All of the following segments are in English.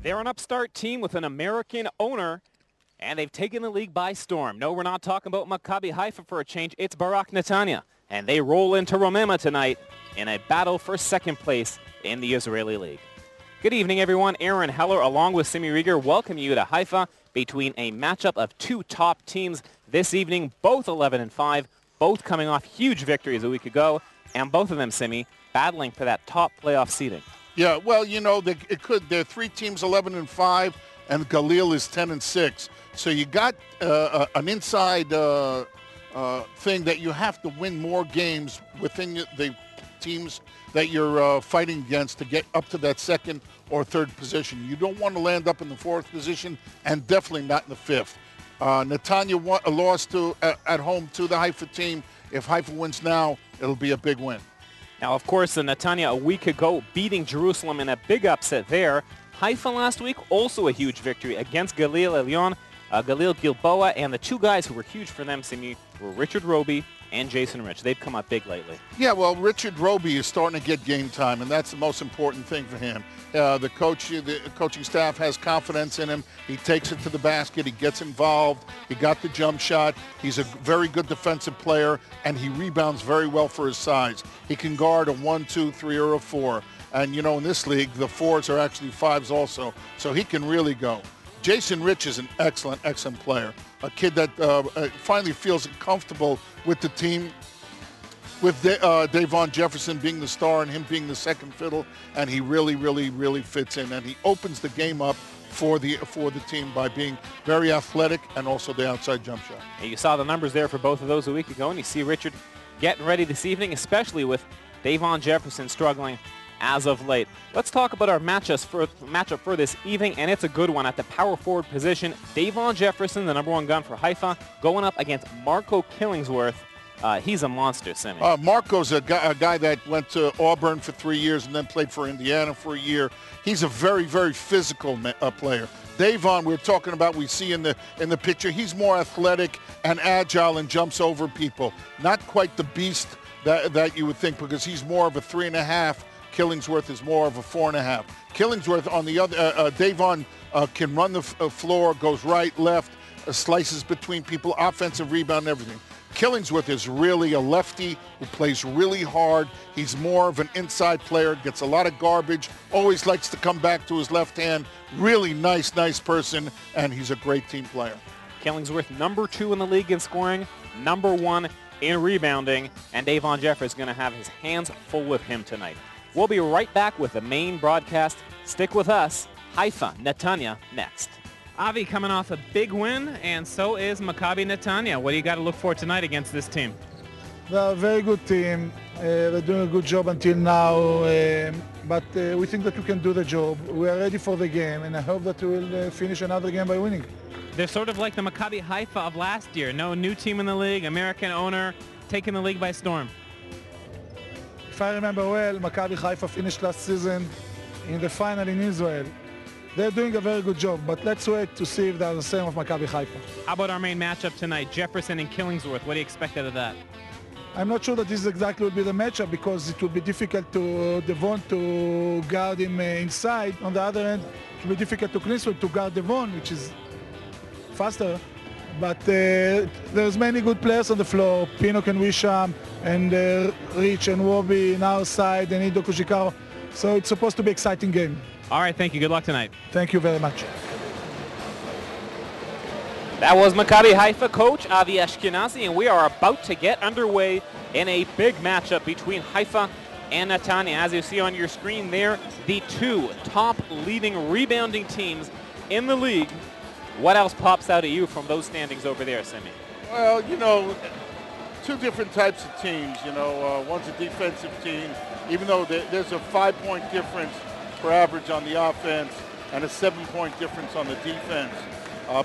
They're an upstart team with an American owner, and they've taken the league by storm. No, we're not talking about Maccabi Haifa for a change. It's Maccabi Netania, and they roll into Romema tonight in a battle for second place in the Israeli League. Good evening, everyone. Aaron Heller, along with Simi Rieger, welcome you to Haifa between a matchup of two top teams this evening, both 11-5, both coming off huge victories a week ago, and both of them, Simi, battling for that top playoff seeding. Yeah, well, you know, there are three teams 11-5, and Galil is 10-6. So you got an inside thing that you have to win more games within the teams that you're fighting against to get up to that second or third position. You don't want to land up in the fourth position, and definitely not in the fifth. Netanya lost at home to the Haifa team. If Haifa wins now, it'll be a big win. Now, of course, the Netanya a week ago beating Jerusalem in a big upset there. Haifa last week, also a huge victory against Galil Elyon, Galil Gilboa, and the two guys who were huge for them, Simi, were Richard Roby and Jason Rich. They've come up big lately. Yeah, well, Richard Roby is starting to get game time, and that's the most important thing for him. The coaching staff has confidence in him. He takes it to the basket. He gets involved. He got the jump shot. He's a very good defensive player, and he rebounds very well for his size. He can guard a 1, 2, 3, or a 4. And, you know, in this league, the 4s are actually 5s also, so he can really go. Jason Rich is an excellent, excellent player, a kid that finally feels comfortable with the team, with Davon Jefferson being the star and him being the second fiddle, and he really, really, really fits in. And he opens the game up for the team by being very athletic and also the outside jump shot. And you saw the numbers there for both of those a week ago, and you see Richard getting ready this evening, especially with Davon Jefferson struggling as of late. Let's talk about our matchup for this evening, and it's a good one at the power forward position. Davon Jefferson, the #1 gun for Haifa, going up against Marco Killingsworth. He's a monster, Simi. Marco's a guy that went to Auburn for 3 years and then played for Indiana for a year. He's a very, very physical player. Davon, we're talking about, we see in the picture, he's more athletic and agile and jumps over people. Not quite the beast that you would think, because he's more of a 3.5. Killingsworth is more of a 4.5. Killingsworth, on the other, Davon can run the floor, goes right, left, slices between people, offensive rebound, everything. Killingsworth is really a lefty who plays really hard. He's more of an inside player, gets a lot of garbage, always likes to come back to his left hand. Really nice person, and he's a great team player. Killingsworth, #2 in the league in scoring, #1 in rebounding, and Davon Jefferson is going to have his hands full with him tonight. We'll be right back with the main broadcast. Stick with us. Haifa, Netanya next. Avi coming off a big win, and so is Maccabi Netania. What do you got to look for tonight against this team? They're a very good team. They're doing a good job until now, but we think that we can do the job. We are ready for the game, and I hope that we will finish another game by winning. They're sort of like the Maccabi Haifa of last year. No new team in the league, American owner, taking the league by storm. If I remember well, Maccabi Haifa finished last season in the final in Israel. They're doing a very good job, but let's wait to see if they're the same of Maccabi Haifa. How about our main matchup tonight, Jefferson and Killingsworth? What do you expect out of that? I'm not sure that this exactly will be the matchup, because it will be difficult to Devon to guard him inside. On the other end, it will be difficult to Killingsworth to guard Devon, which is faster. But there's many good players on the floor, Pinnock and Wisham, and Rich and Roby on our side, and Ido Kushikaro. So it's supposed to be an exciting game. All right, thank you. Good luck tonight. Thank you very much. That was Maccabi Haifa coach Avi Ashkenazi, and we are about to get underway in a big matchup between Haifa and Netanya. As you see on your screen there, the two top leading rebounding teams in the league. What else pops out at you from those standings over there, Simi? Well, you know, two different types of teams. You know, one's a defensive team, even though there's a 5-point difference per average on the offense and a 7-point difference on the defense.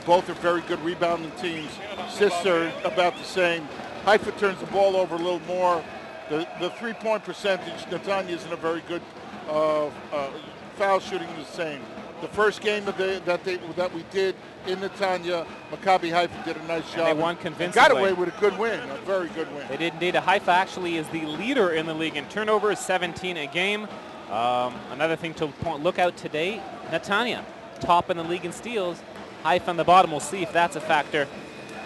Both are very good rebounding teams. Assists are about the same. Haifa turns the ball over a little more. The 3-point percentage, Netanya isn't a very good foul shooting the same. The first game that we did in Netanya, Maccabi Haifa did a nice job. And they won convincingly. Got away with a good win, a very good win. They did indeed. Haifa actually is the leader in the league in turnovers, 17 a game. Another thing to look out today, Netanya. top in the league in steals. Haifa on the bottom. We'll see if that's a factor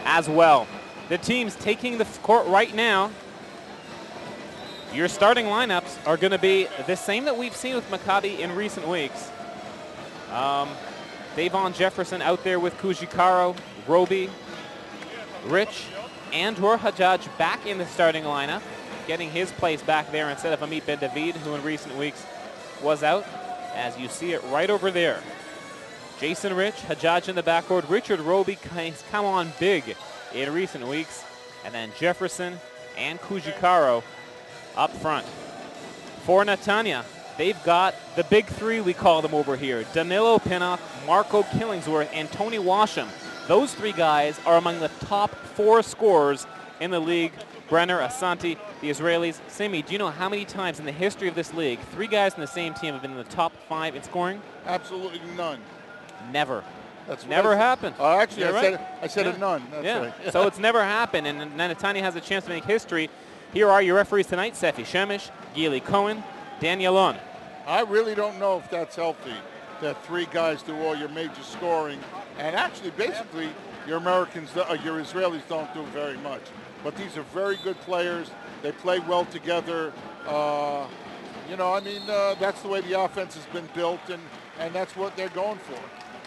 as well. The teams taking the court right now. Your starting lineups are going to be the same that we've seen with Maccabi in recent weeks. Davon Jefferson out there with Kujikaro, Roby, Rich, and Dror Hajjaj back in the starting lineup, getting his place back there instead of Amit Ben David, who in recent weeks was out, as you see it right over there. Jason Rich, Hajjaj in the backcourt. Richard Roby has come on big in recent weeks. And then Jefferson and Kujikaro up front. For Netania, they've got the big three, we call them over here. Danilo Pinnock, Marco Killingsworth, and Tony Washam. Those three guys are among the top 4 scorers in the league. Brenner, Asante, the Israelis. Simi, do you know how many times in the history of this league 3 guys in the same team have been in the top 5 in scoring? Absolutely none. Never. That's never happened. Actually, right. I said a none. That's right. So it's never happened, and Netania has a chance to make history. Here are your referees tonight: Sefi Shemesh, Gili Cohen, Daniel On. I really don't know if that's healthy, that 3 guys do all your major scoring. And actually, basically, your Israelis don't do very much. But these are very good players. They play well together. That's the way the offense has been built, and that's what they're going for.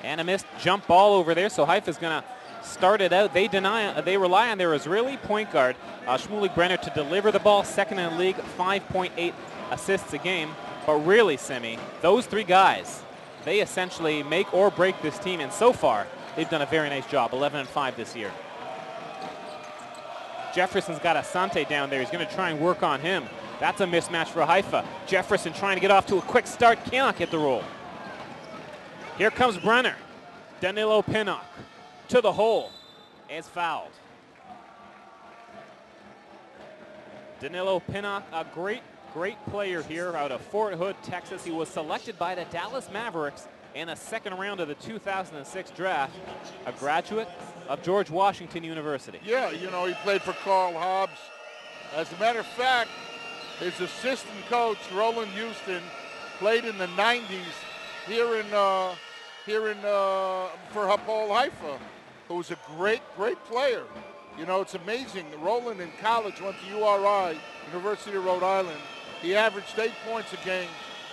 And a missed jump ball over there, so Haifa's going to start it out. They rely on their Israeli point guard, Shmulik Brenner, to deliver the ball. Second in the league, 5.8 assists a game. But really, Simi, those 3 guys, they essentially make or break this team. And so far, they've done a very nice job, 11-5 this year. Jefferson's got Asante down there. He's going to try and work on him. That's a mismatch for Haifa. Jefferson trying to get off to a quick start. Cannot get the roll. Here comes Brenner. Danilo Pinnock to the hole. Is fouled. Danilo Pinnock, a great player here out of Fort Hood, Texas. He was selected by the Dallas Mavericks in the second round of the 2006 draft, a graduate of George Washington University. Yeah, he played for Carl Hobbs. As a matter of fact, his assistant coach, Roland Houston, played in the 90s here for Hapoel Haifa, who was a great player. It's amazing. Roland in college went to URI, University of Rhode Island. He averaged 8 points a game,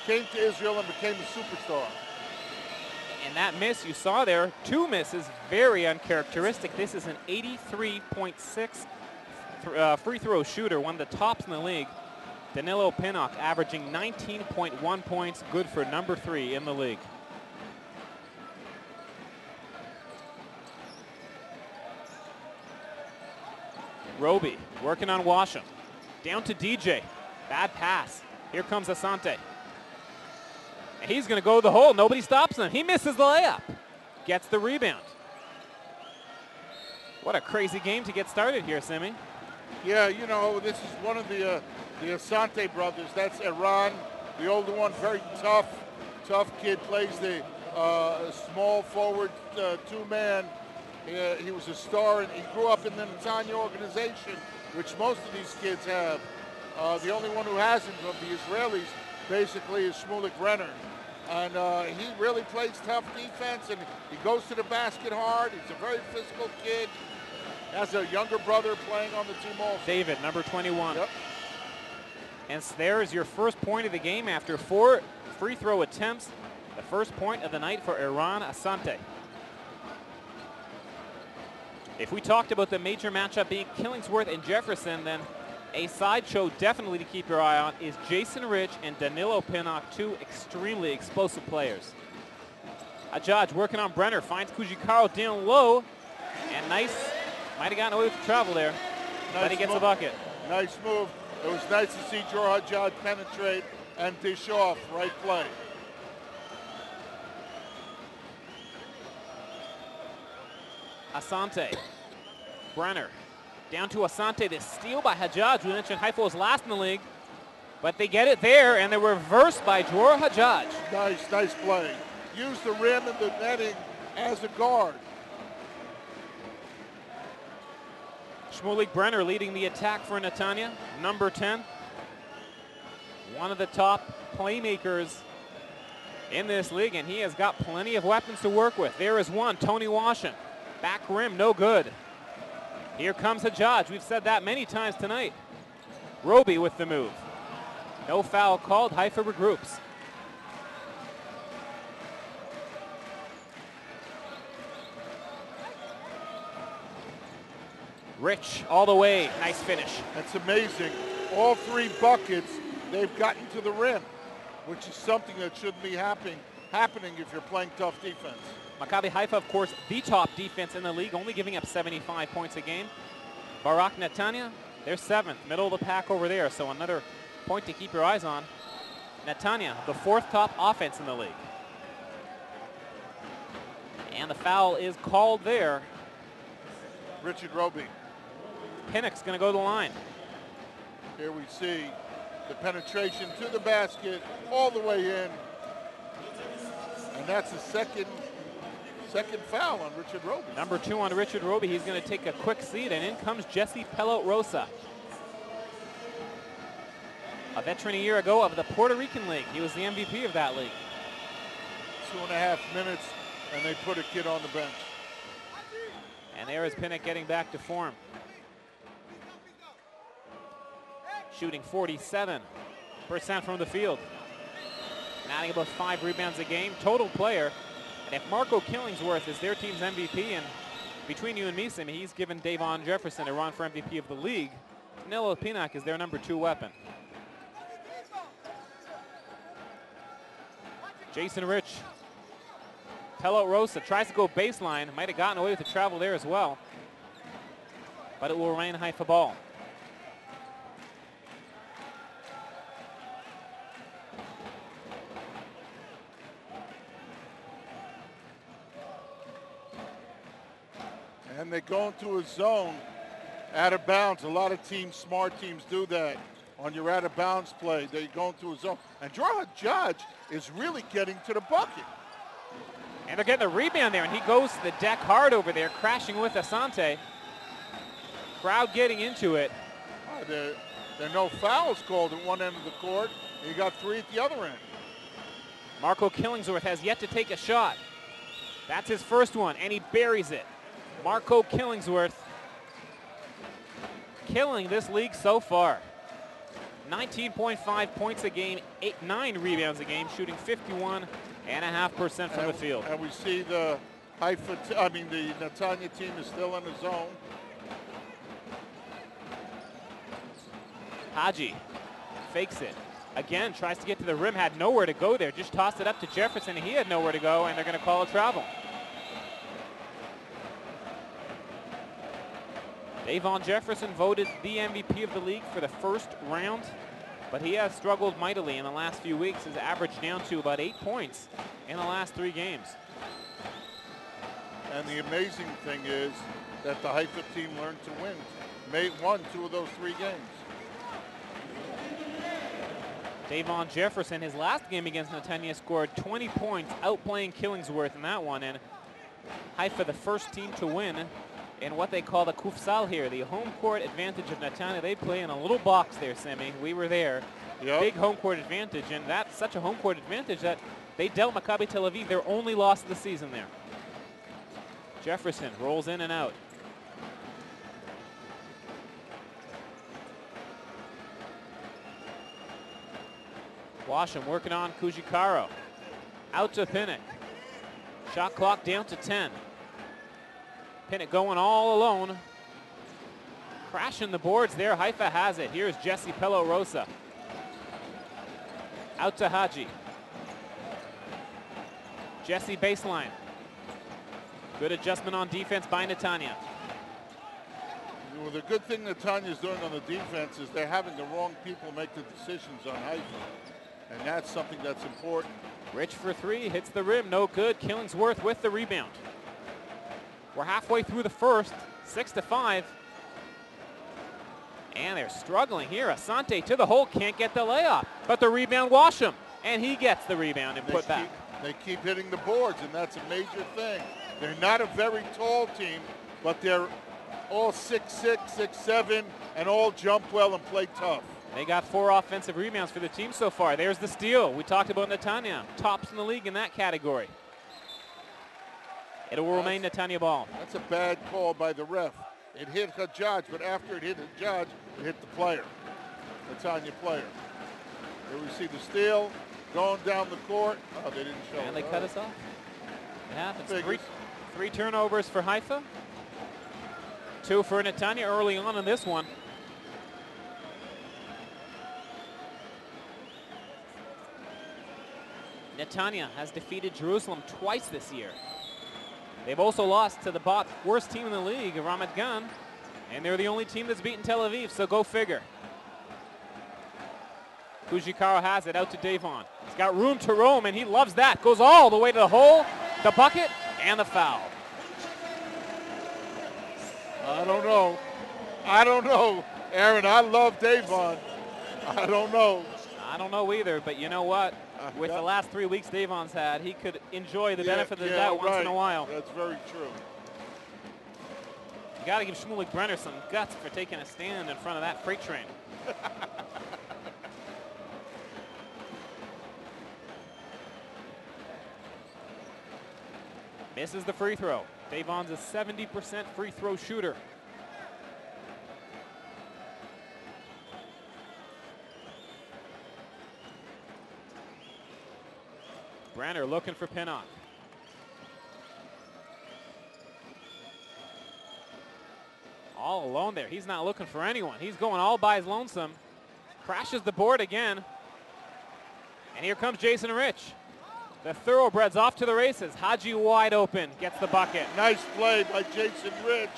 came to Israel and became a superstar. And that miss you saw there, 2 misses, very uncharacteristic. This is an 83.6 free throw shooter, one of the tops in the league. Danilo Pinnock averaging 19.1 points, good for number 3 in the league. Roby working on Washam. Down to DJ. Bad pass. Here comes Asante. And he's going to go to the hole. Nobody stops him. He misses the layup. Gets the rebound. What a crazy game to get started here, Simi. Yeah, this is one of the Asante brothers. That's Iran, the older one, very tough kid, plays the small forward 2-man. He was a star, and he grew up in the Netania organization, which most of these kids have. The only one who hasn't of the Israelis basically is Shmulik Brenner. And he really plays tough defense, and he goes to the basket hard. He's a very physical kid. Has a younger brother playing on the team also. David, number 21. Yep. And there is your first point of the game after 4 free throw attempts. The first point of the night for Iran Asante. If we talked about the major matchup being Killingsworth and Jefferson, then a sideshow definitely to keep your eye on is Jason Rich and Danilo Pinnock, 2 extremely explosive players. Hajjaj working on Brenner, finds Kujikaro down low, and nice, might have gotten away with the travel there, but he gets a bucket. Nice move. It was nice to see Dror Hajjaj penetrate and dish off, right play. Asante, Brenner, down to Asante. This steal by Hajjaj. We mentioned Haifa was last in the league, but they get it there, and they're reversed by Dror Hajjaj. Nice play. Use the rim and the netting as a guard. Shmulik Brenner leading the attack for Netania, number 10. One of the top playmakers in this league, and he has got plenty of weapons to work with. There is one, Tony Washam. Back rim, no good. Here comes Hajjaj. We've said that many times tonight. Roby with the move. No foul called. Haifa regroups. Rich all the way. Nice finish. That's amazing. All 3 buckets, they've gotten to the rim, which is something that shouldn't be happening if you're playing tough defense. Maccabi Haifa, of course, the top defense in the league, only giving up 75 points a game. Barak Netania, they're 7th, middle of the pack over there, so another point to keep your eyes on. Netania, the 4th top offense in the league. And the foul is called there. Richard Roby. Pinnock's going to go to the line. Here we see the penetration to the basket, all the way in. And that's the second foul on Richard Roby. Number 2 on Richard Roby. He's going to take a quick seat, and in comes Jesse Pelot-Rosa. A veteran a year ago of the Puerto Rican League. He was the MVP of that league. 2.5 minutes, and they put a kid on the bench. And there is Pinnock getting back to form. Shooting 47% from the field. And adding about 5 rebounds a game. Total player. And if Marco Killingsworth is their team's MVP, and between you and me, Sim, he's given Davon Jefferson a run for MVP of the league, Danilo Pinnock is their number 2 weapon. Jason Rich. Pelot-Rosa tries to go baseline. Might have gotten away with the travel there as well. But it will remain Haifa ball. And they go into a zone out of bounds. A lot of teams, smart teams, do that. On your out of bounds play, they go into a zone. And Draw Judge is really getting to the bucket. And they're getting a rebound there, and he goes to the deck hard over there, crashing with Asante. Crowd getting into it. There are no fouls called at one end of the court. You got 3 at the other end. Marco Killingsworth has yet to take a shot. That's his first one, and he buries it. Marco Killingsworth killing this league so far. 19.5 points a game, 9 rebounds a game, shooting 51.5% from the field. And we see the the Netania team is still in the zone. Haji fakes it. Again, tries to get to the rim, had nowhere to go there. Just tossed it up to Jefferson, and he had nowhere to go, and they're going to call a travel. Davon Jefferson voted the MVP of the league for the first round, but he has struggled mightily in the last few weeks. His average down to about 8 points in the last 3 games. And the amazing thing is that the Haifa team learned to win. Won 2 of those 3 games. Davon Jefferson, his last game against Netania, scored 20 points, outplaying Killingsworth in that one. And Haifa, the first team to win in what they call the Kufsal here, the home court advantage of Netania. They play in a little box there, Simi. We were there. Yep. Big home court advantage, and that's such a home court advantage that they dealt Maccabi Tel Aviv their only loss of the season there. Jefferson rolls in and out. Washam working on Kujikaro. Out to Pinnock. Shot clock down to 10. Pinnock going all alone. Crashing the boards there. Haifa has it. Here's Jesse Pelot-Rosa. Out to Haji. Jesse baseline. Good adjustment on defense by Netania. Well, the good thing Netania's doing on the defense is they're having the wrong people make the decisions on Haifa. And that's something that's important. Rich for 3, hits the rim, no good. Killingsworth with the rebound. We're halfway through the first, 6-5. And they're struggling here. Asante to the hole, can't get the layup. But the rebound, Washam. And he gets the rebound and put back. They keep hitting the boards, and that's a major thing. They're not a very tall team, but they're all 6'6", 6'7", and all jump well and play tough. They got 4 offensive rebounds for the team so far. There's the steal. We talked about Netania. Tops in the league in that category. It will remain Netania ball. That's a bad call by the ref. It hit Hajjaj, but after it hit Hajjaj, it hit the player. Netania player. Here we see the steal going down the court. Oh, they didn't show it. And they cut us off. It happens. Figures. Three turnovers for Haifa. 2 for Netania early on in this one. Netania has defeated Jerusalem twice this year. They've also lost to the worst team in the league, Ramat Gan, and they're the only team that's beaten Tel Aviv, so go figure. Kujikaro has it out to Davon. He's got room to roam, and he loves that. Goes all the way to the hole, the bucket, and the foul. I don't know. I don't know. Aaron, I love Davon. I don't know. I don't know either, but you know what? With the last 3 weeks Davon's had, he could enjoy the benefit of the doubt once in a while. That's very true. You got to give Shmulik Brenner some guts for taking a stand in front of that freight train. Misses the free throw. Davon's a 70% free throw shooter. Brenner looking for Pinnock. All alone there. He's not looking for anyone. He's going all by his lonesome. Crashes the board again. And here comes Jason Rich. The thoroughbreds off to the races. Haji wide open, gets the bucket. Nice play by Jason Rich.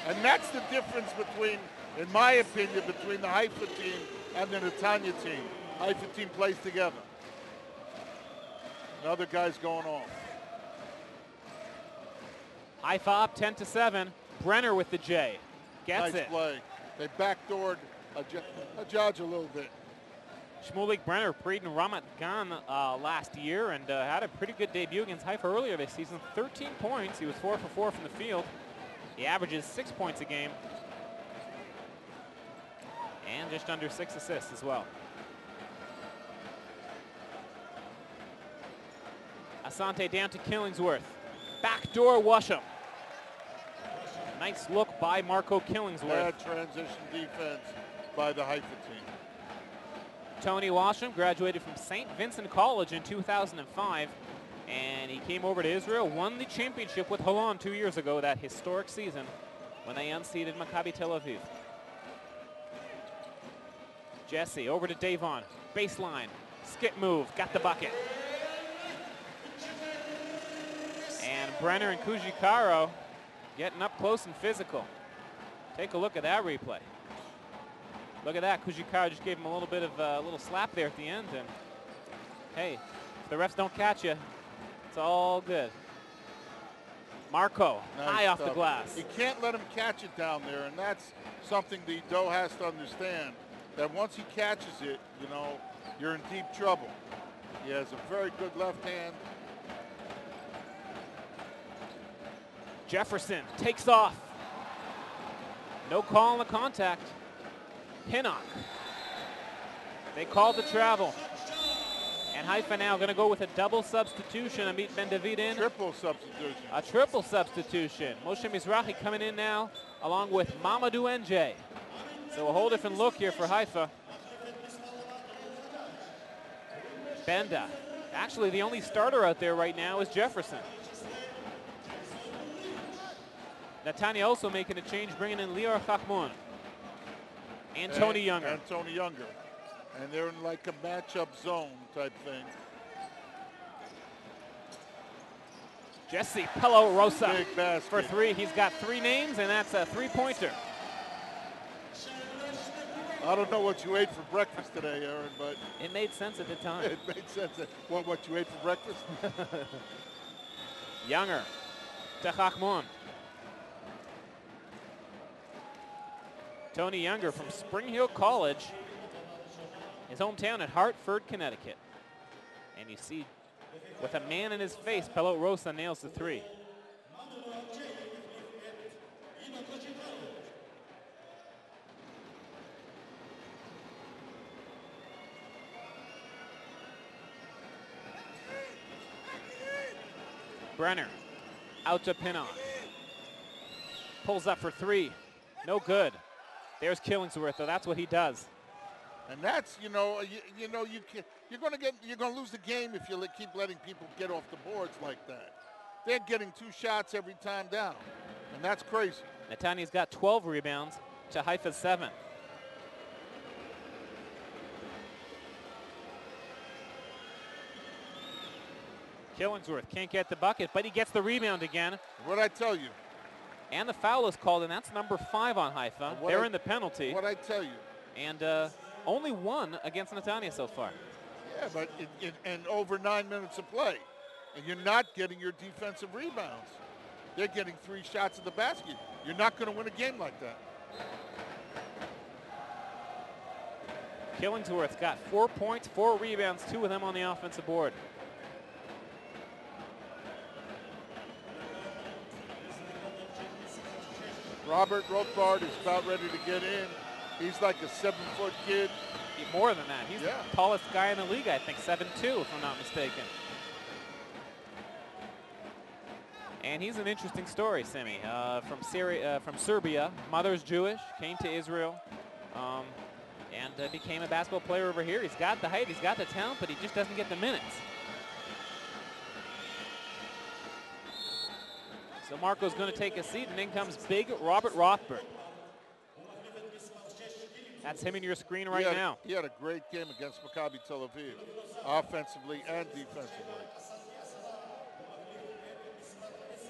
And that's the difference between, in my opinion, between the Haifa team and the Netania team. Haifa team plays together. And other guys going off. Haifa up 10-7. Brenner with the J. Gets nice it. Play. They backdoored Hajjaj a little bit. Shmulik Brenner beaten Ramat Gan last year and had a pretty good debut against Haifa earlier this season. 13 points. He was 4 for 4 from the field. He averages 6 points a game. And just under 6 assists as well. Asante down to Killingsworth. Backdoor Washam. Nice look by Marco Killingsworth. Bad transition defense by the Haifa team. Tony Washam graduated from St. Vincent College in 2005, and he came over to Israel, won the championship with Holon 2 years ago, that historic season when they unseated Maccabi Tel Aviv. Jesse over to Davon, baseline, skip move, got the bucket. And Brenner and Kujikaro getting up close and physical. Take a look at that replay. Look at that. Kujikaro just gave him a little bit of a little slap there at the end. And hey, if the refs don't catch you, it's all good. Marco, nice high off stuff. the glass. You can't let him catch it down there, and that's something the Doe has to understand, that once he catches it, you know, you're in deep trouble. He has a very good left hand. Jefferson takes off. No call on the contact. Pinnock. They called the travel. And Haifa now going to go with a double substitution. Amit Ben David in. Triple substitution. A triple substitution. Moshe Mizrahi coming in now along with Mamadou NJ. So a whole different look here for Haifa. Benda. Actually, the only starter out there right now is Jefferson. Netania also making a change, bringing in Lior Chachmon. And Tony Younger. And Tony Younger. And they're in like a matchup zone type thing. Jesse Pello Rosa Big basket. for 3. He's got 3 names, and that's a 3-pointer. I don't know what you ate for breakfast today, Aaron, but It made sense at the time. it made sense. What you ate for breakfast? Younger to Chachmon. Tony Younger from Spring Hill College, his hometown at Hartford, Connecticut. And you see, with a man in his face, Pelot Rosa nails the 3. Brenner out to Pinnock. Pulls up for three. No good. There's Killingsworth, though. That's what he does. And that's, you're going to lose the game if you keep letting people get off the boards like that. They're getting 2 shots every time down, and that's crazy. Netania's got 12 rebounds to Haifa's 7. Killingsworth can't get the bucket, but he gets the rebound again. What'd I tell you? And the foul is called, and that's number 5 on Haifa. They're in the penalty. What'd I tell you? And only 1 against Netania so far. Yeah, but in over 9 minutes of play, and you're not getting your defensive rebounds. They're getting 3 shots at the basket. You're not going to win a game like that. Killingsworth's got 4 points, 4 rebounds, 2 of them on the offensive board. Robert Rothbard is about ready to get in. He's like a 7-foot kid. More than that. He's the tallest guy in the league, I think, 7'2", if I'm not mistaken. And he's an interesting story, Simi. From Serbia, mother's Jewish, came to Israel, and became a basketball player over here. He's got the height, he's got the talent, but he just doesn't get the minutes. So Marco's going to take a seat, and in comes big Robert Rothberg. That's him in your screen right now. He had a great game against Maccabi Tel Aviv, offensively and defensively.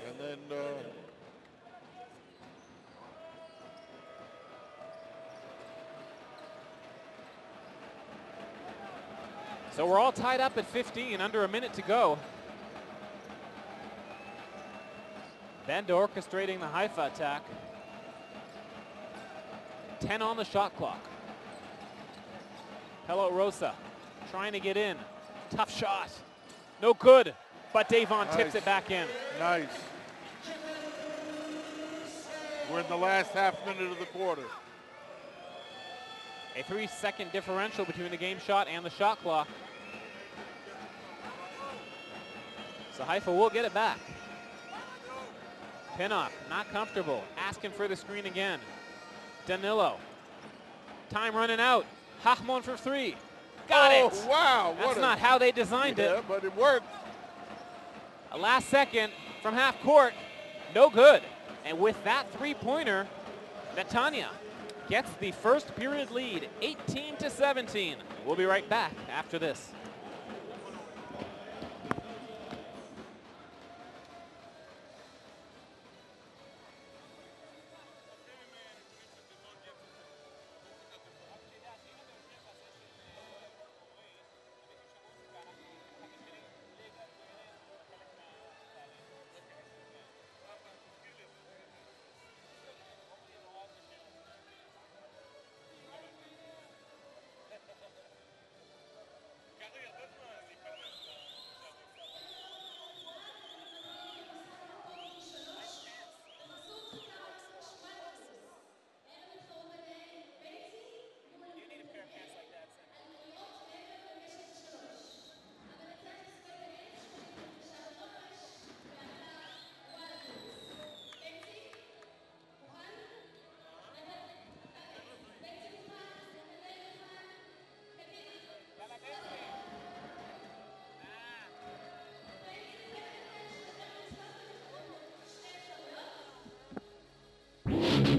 And then so we're all tied up at 15, under a minute to go. Benda orchestrating the Haifa attack. 10 on the shot clock. Hello Rosa trying to get in. Tough shot. No good, but Davon tips it back in. Nice. We're in the last half minute of the quarter. A 3-second differential between the game shot and the shot clock. So Haifa will get it back. Pinnock, not comfortable, asking for the screen again. Danilo, time running out. Hachmon for 3. Got it! Oh, wow. That's not how they designed it. Yeah, but it worked. A last second from half court, no good. And with that 3-pointer, Netania gets the first period lead, 18-17. We'll be right back after this.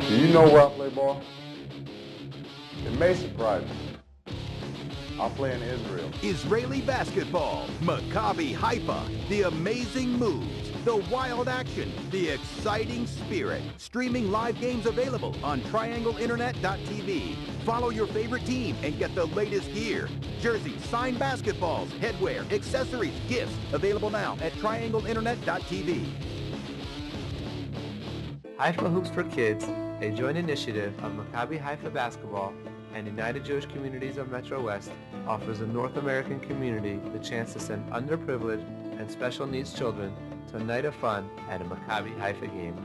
Do you know where I play ball? It may surprise you. I play in Israel. Israeli basketball, Maccabi Haifa, the amazing moves, the wild action, the exciting spirit. Streaming live games available on triangleinternet.tv. Follow your favorite team and get the latest gear. Jerseys, signed basketballs, headwear, accessories, gifts. Available now at triangleinternet.tv. Haifa Hoops for Kids, a joint initiative of Maccabi Haifa Basketball and United Jewish Communities of Metro West, offers the North American community the chance to send underprivileged and special needs children to a night of fun at a Maccabi Haifa game.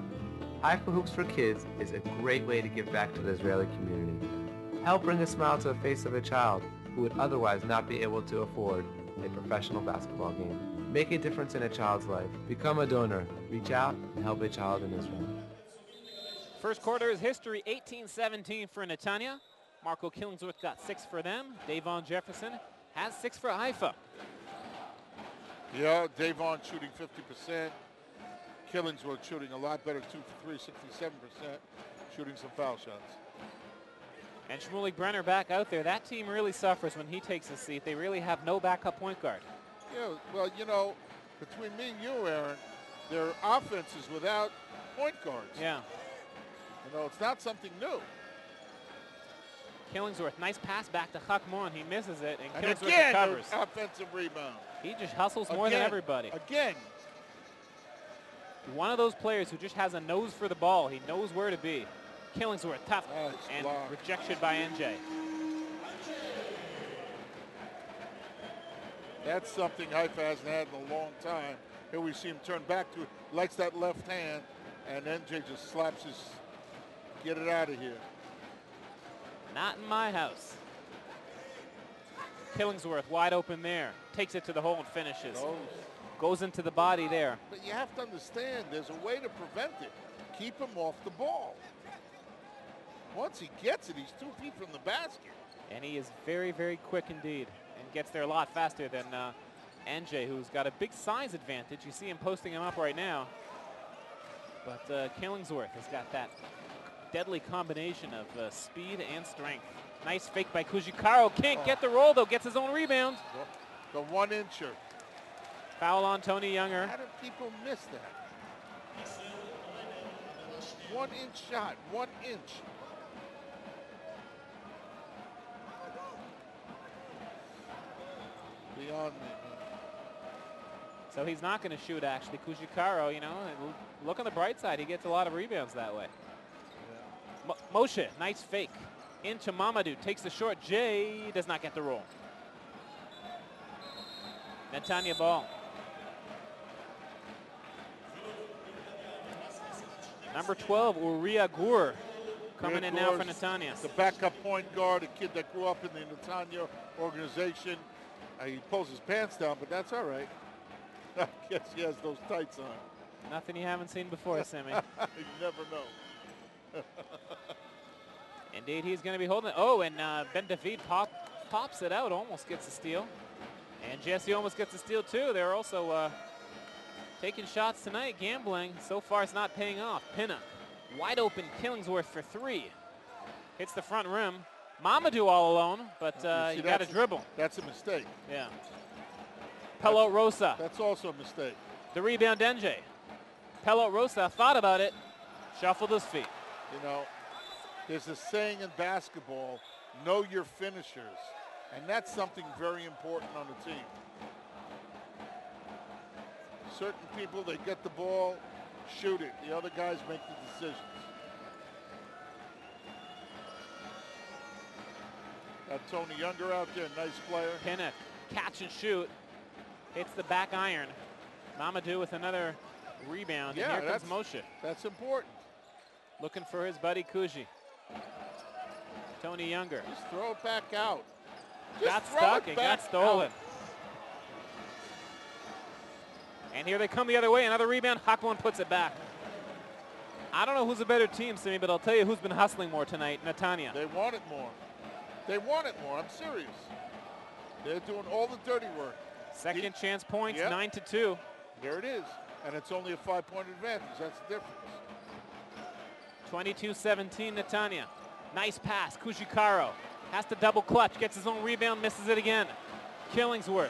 Haifa Hoops for Kids is a great way to give back to the Israeli community. Help bring a smile to the face of a child who would otherwise not be able to afford a professional basketball game. Make a difference in a child's life. Become a donor. Reach out and help a child in Israel. First quarter is history, 18-17 for Netanya. Marco Killingsworth got 6 for them. Davon Jefferson has 6 for Haifa. Yeah, Davon shooting 50%. Killingsworth shooting a lot better, 2 for 3, 67%. Shooting some foul shots. And Shmulik Brenner back out there. That team really suffers when he takes a seat. They really have no backup point guard. Yeah, well, you know, between me and you, Aaron, their offense is without point guards. Yeah. You know, it's not something new. Killingsworth, nice pass back to Chakmon. He misses it, and Killingsworth again, recovers. Offensive rebound. He just hustles more than everybody. Again. One of those players who just has a nose for the ball. He knows where to be. Killingsworth, tough, and rejection by NJ. That's something Haifa hasn't had in a long time. Here we see him turn back to it, likes that left hand, and NJ just slaps his, get it out of here. Not in my house. Killingsworth wide open there. Takes it to the hole and finishes. Goes into the body there. But you have to understand, there's a way to prevent it. Keep him off the ball. Once he gets it, he's 2 feet from the basket. And he is very, very quick indeed, and gets there a lot faster than NJ, who's got a big size advantage. You see him posting him up right now. But Killingsworth has got that deadly combination of speed and strength. Nice fake by Kujikaro. Can't get the roll, though. Gets his own rebound. The 1-incher. Foul on Tony Younger. How did people miss that? 1-inch shot, 1 inch. Beyond me. So he's not going to shoot, actually. Kujikaro, you know, look on the bright side. He gets a lot of rebounds that way. Yeah. Moshe, nice fake. Into Mamadou, takes the short. Jay does not get the roll. Netanya ball. Number 12, Uriah Gur, coming in now for Netanya. The backup point guard, a kid that grew up in the Netanya organization. He pulls his pants down, but that's all right. I guess he has those tights on. Nothing you haven't seen before, Simi. You never know. Indeed, he's going to be holding it. Oh, and Ben David pops it out, almost gets a steal. And Jesse almost gets a steal, too. They're also taking shots tonight, gambling. So far, it's not paying off. Pinnock, wide open, Killingsworth for 3. Hits the front rim. Mamadou all alone, but you got to dribble. That's a mistake. Yeah. Pelot Rosa. That's also a mistake. The rebound, NJ. Pelot Rosa thought about it, shuffled his feet. You know, there's a saying in basketball, know your finishers. And that's something very important on the team. Certain people, they get the ball, shoot it. The other guys make the decisions. Got Tony Younger out there, nice player. Pinnock, catch and shoot. Hits the back iron. Mamadou with another rebound. Yeah, and here comes Moshe. That's important. Looking for his buddy Kuji. Tony Younger. Just throw it back out. Got stuck and got stolen. And here they come the other way. Another rebound. Hakmon puts it back. I don't know who's a better team, Simi, but I'll tell you who's been hustling more tonight. Netanya. They want it more. They want it more. I'm serious. They're doing all the dirty work. Second chance points, 9-2. There it is. And it's only a 5-point advantage. That's the difference. 22-17 Netanya. Nice pass. Kujikaro has to double clutch. Gets his own rebound. Misses it again. Killingsworth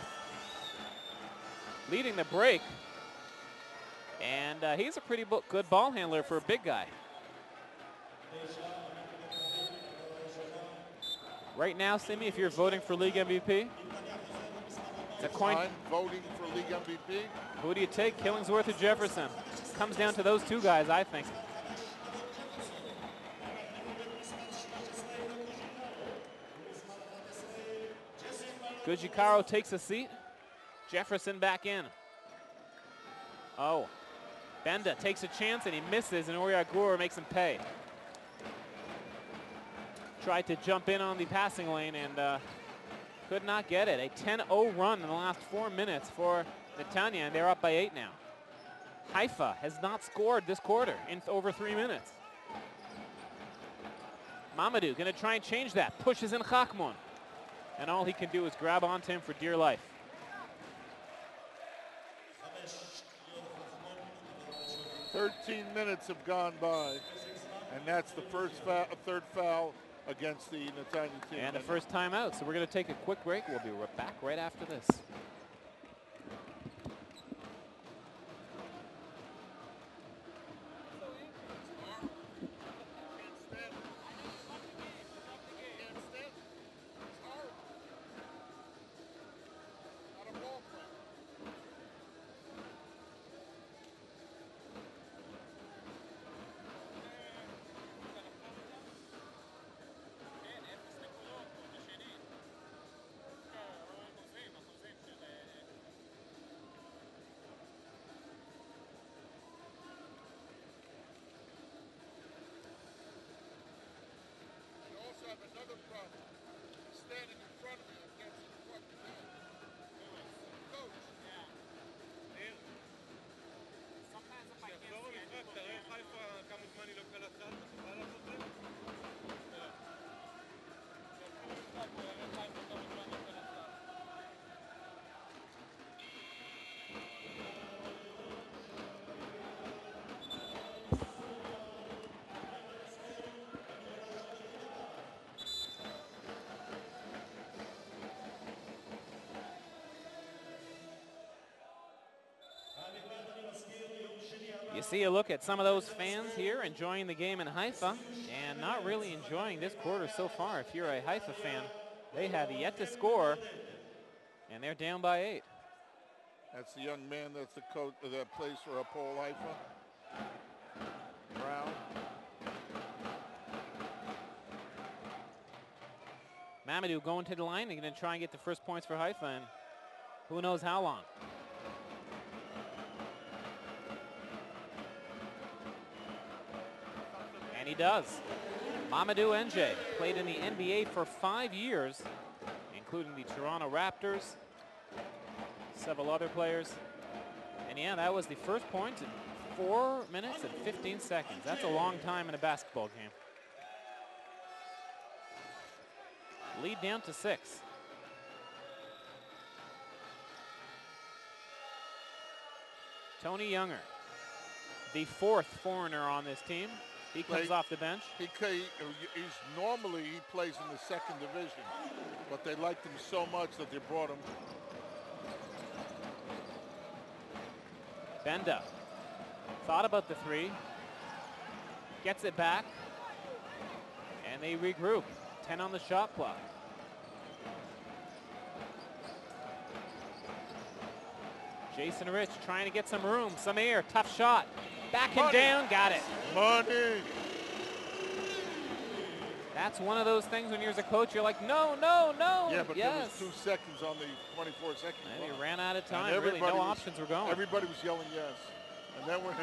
leading the break. And he's a pretty good ball handler for a big guy. Right now, Simi, if you're voting for league MVP, it's a coin. I'm voting for league MVP. Who do you take, Killingsworth or Jefferson? Comes down to those two guys, I think. Kujikaro takes a seat. Jefferson back in. Oh, Benda takes a chance and he misses, and Uriah Gur makes him pay. Tried to jump in on the passing lane and could not get it. A 10-0 run in the last 4 minutes for Netania, and they're up by 8 now. Haifa has not scored this quarter in over 3 minutes. Mamadou going to try and change that. Pushes in Chakmon. And all he can do is grab onto him for dear life. "13 minutes have gone by, and that's the third foul against the Netania team. And the first timeout, so we're going to take a quick break. We'll be back right after this. Another problem. He's standing in front of me against the fucking man. Coach. Sometimes if I can't You see a look at some of those fans here enjoying the game in Haifa and not really enjoying this quarter so far. If you're a Haifa fan, they have yet to score, and they're down by 8. That's the young man that's the coach that plays for Paul Haifa. Brown. Mamadou going to the line. They're going to try and get the first points for Haifa, and who knows how long. And he does. Mamadou NJ played in the NBA for 5 years, including the Toronto Raptors, several other players. And yeah, that was the first point in 4 minutes and 15 seconds. That's a long time in a basketball game. Lead down to 6. Tony Younger, the 4th foreigner on this team. He comes off the bench. He normally he plays in the 2nd division, but they liked him so much that they brought him. Benda thought about the 3, gets it back, and they regroup. 10 on the shot clock. Jason Rich trying to get some room, some air, tough shot. Back and down, got it. Money. That's one of those things when you're as a coach, you're like, no, no, no. Yeah, but yes. there was 2 seconds on the 24-second And he clock. ran out of time, really, no options were going. Everybody was yelling yes. And then we're...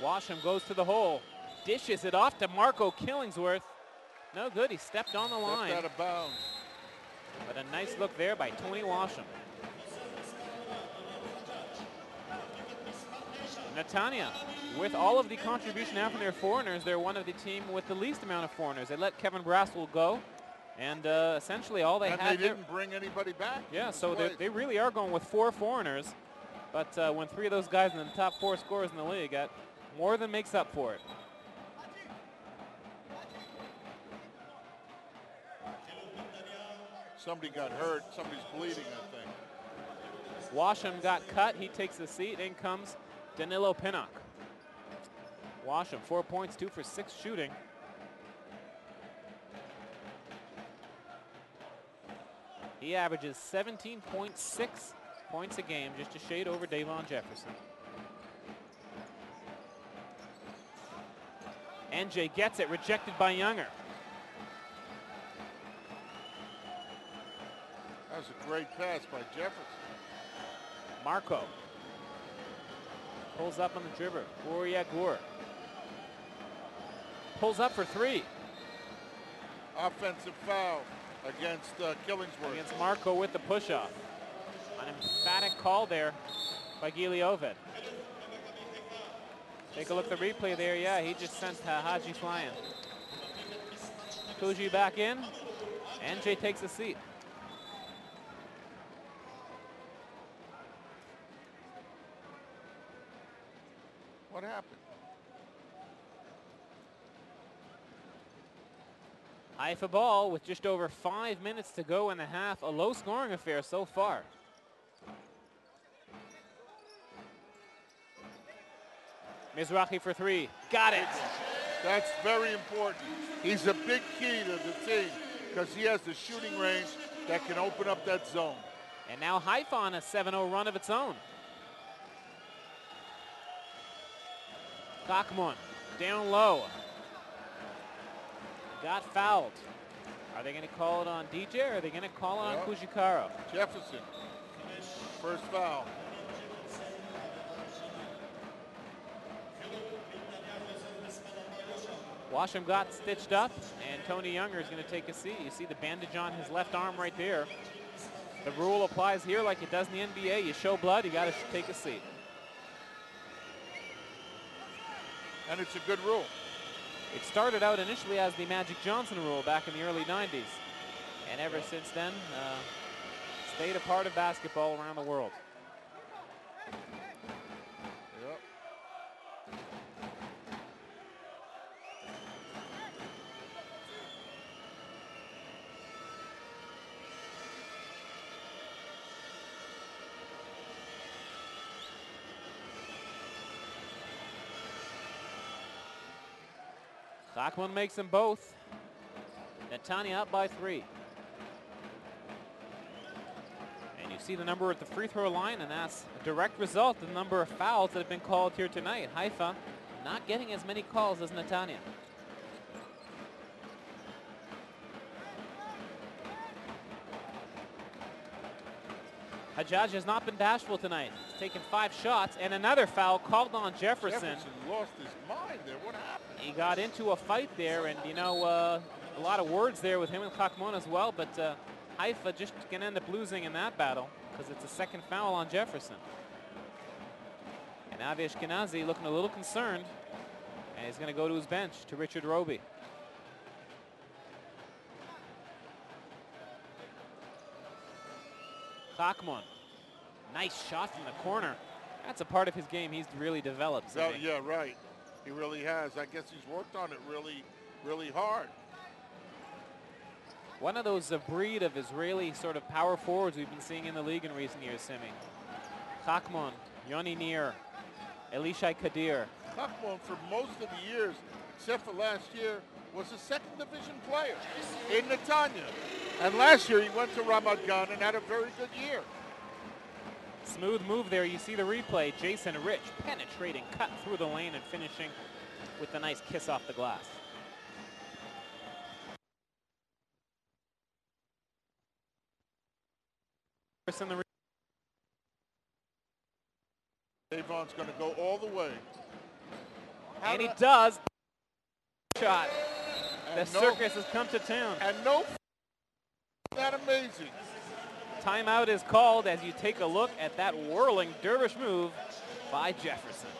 Washam goes to the hole, dishes it off to Marco Killingsworth. No good, he stepped on the line. Stepped out of bounds. But a nice look there by Tony Washam. Netania, with all of the contribution now from their foreigners, they're one of the team with the least amount of foreigners. They let Kevin Brassel go, and essentially all they had. And they didn't bring anybody back. Yeah, so they really are going with 4 foreigners. But when 3 of those guys in the top 4 scorers in the league, that more than makes up for it. Somebody got hurt. Somebody's bleeding, I think. Washam got cut. He takes the seat. In comes Danilo Pinnock. Washam, 4 points, 2 for 6 shooting. He averages 17.6 points a game, just a shade over Davon Jefferson. NJ gets it, rejected by Younger. That was a great pass by Jefferson. Marco pulls up on the dribble. Gur pulls up for 3. offensive foul against Killingsworth. Against Marco with the push-off. An emphatic call there by Giliovid. Take a look at the replay there. Yeah, he just sent Haji flying. Kuji back in. NJ takes a seat. What happened? Haifa ball with just over 5 minutes to go in the half. A low-scoring affair so far. Mizrahi for three. Got it. That's very important. He's a big key to the team because he has the shooting range that can open up that zone. And now Haifa on a 7-0 run of its own. Kakmon down low. Got fouled. Are they going to call it on DJ or are they going to call it on Kujikaro? Jefferson, first foul. Washam got stitched up, and Tony Younger is going to take a seat. You see the bandage on his left arm right there. The rule applies here like it does in the NBA. You show blood, you got to take a seat. And it's a good rule. It started out initially as the Magic Johnson rule back in the early 90s. And ever since then, stayed a part of basketball around the world. Kakmon makes them both. Netania up by 3. And you see the number at the free throw line, and that's a direct result of the number of fouls that have been called here tonight. Haifa not getting as many calls as Netania. Hajjaj has not been bashful tonight. He's taken 5 shots, and another foul called on Jefferson. Jefferson lost his mind there. What happened? He got into a fight there, and you know, a lot of words there with him and Kakmon as well, but Haifa just can end up losing in that battle because it's a second foul on Jefferson. And Avi Ashkenazi looking a little concerned, and he's going to go to his bench, to Richard Roby. Kakmon, nice shot from the corner. That's a part of his game he's really developed. Yeah, right. He really has. I guess he's worked on it really, really hard. One of those breed of Israeli sort of power forwards we've been seeing in the league in recent years, Simi. Kakmon, Yoni Nir, Elishai Kadir. Kakmon, for most of the years, except for last year, was a second division player in Netanya. And last year he went to Ramat Gan and had a very good year. Smooth move there. You see the replay. Jason Rich penetrating, cut through the lane and finishing with a nice kiss off the glass. Avon's going to go all the way. And he does. Shot. The circus has come to town. And no, that amazing. Timeout is called as you take a look at that whirling dervish move by Jefferson.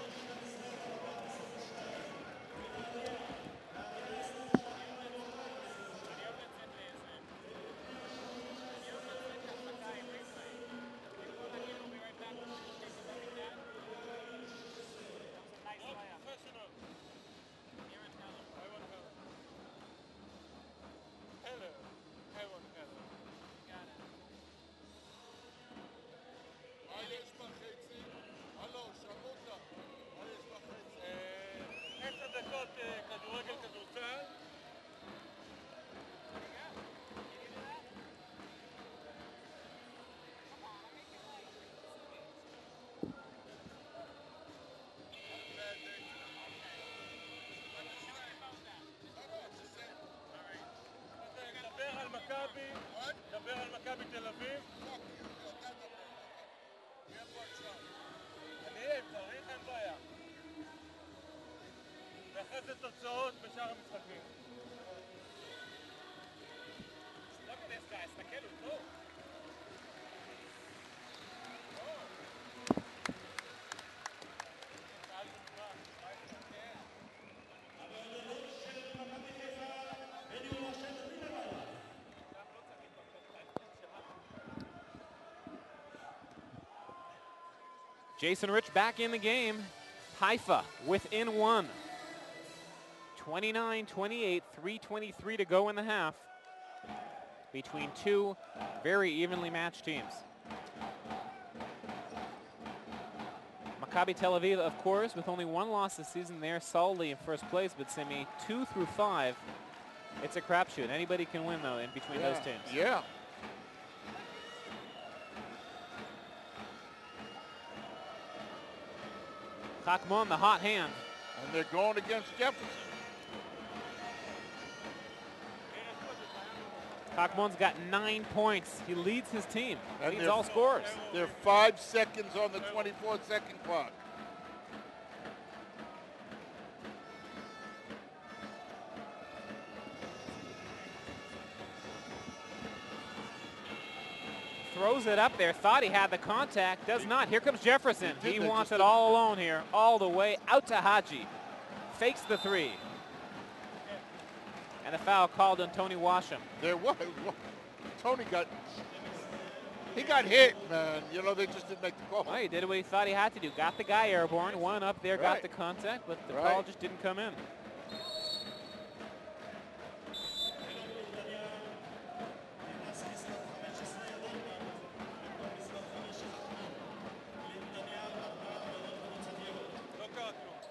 דבר על מכבי תל אביב. אני אהיה, צריך, אין בעיה. ואחרי זה תוצאות בשאר המשחקים. Jason Rich back in the game. Haifa within one. 29-28, 3:23 to go in the half between two very evenly matched teams. Maccabi Tel Aviv, of course, with only one loss this season, they're solidly in first place, but Simi, 2 through 5, it's a crapshoot. Anybody can win, though, in between those teams. Yeah. Chakmon, the hot hand. And they're going against Jefferson. Chakmon's got 9 points. He leads his team. And Leads all scorers. They're 5 seconds on the 24-second clock. Throws it up there. Thought he had the contact. Does not. Here comes Jefferson. He They wants just it all alone here. All the way out to Haji. Fakes the three. And the foul called on Tony Washam. There was. Tony got hit, man. You know, they just didn't make the call. Well, he did what he thought he had to do. Got the guy airborne. One up there, got the contact, but the call just didn't come in.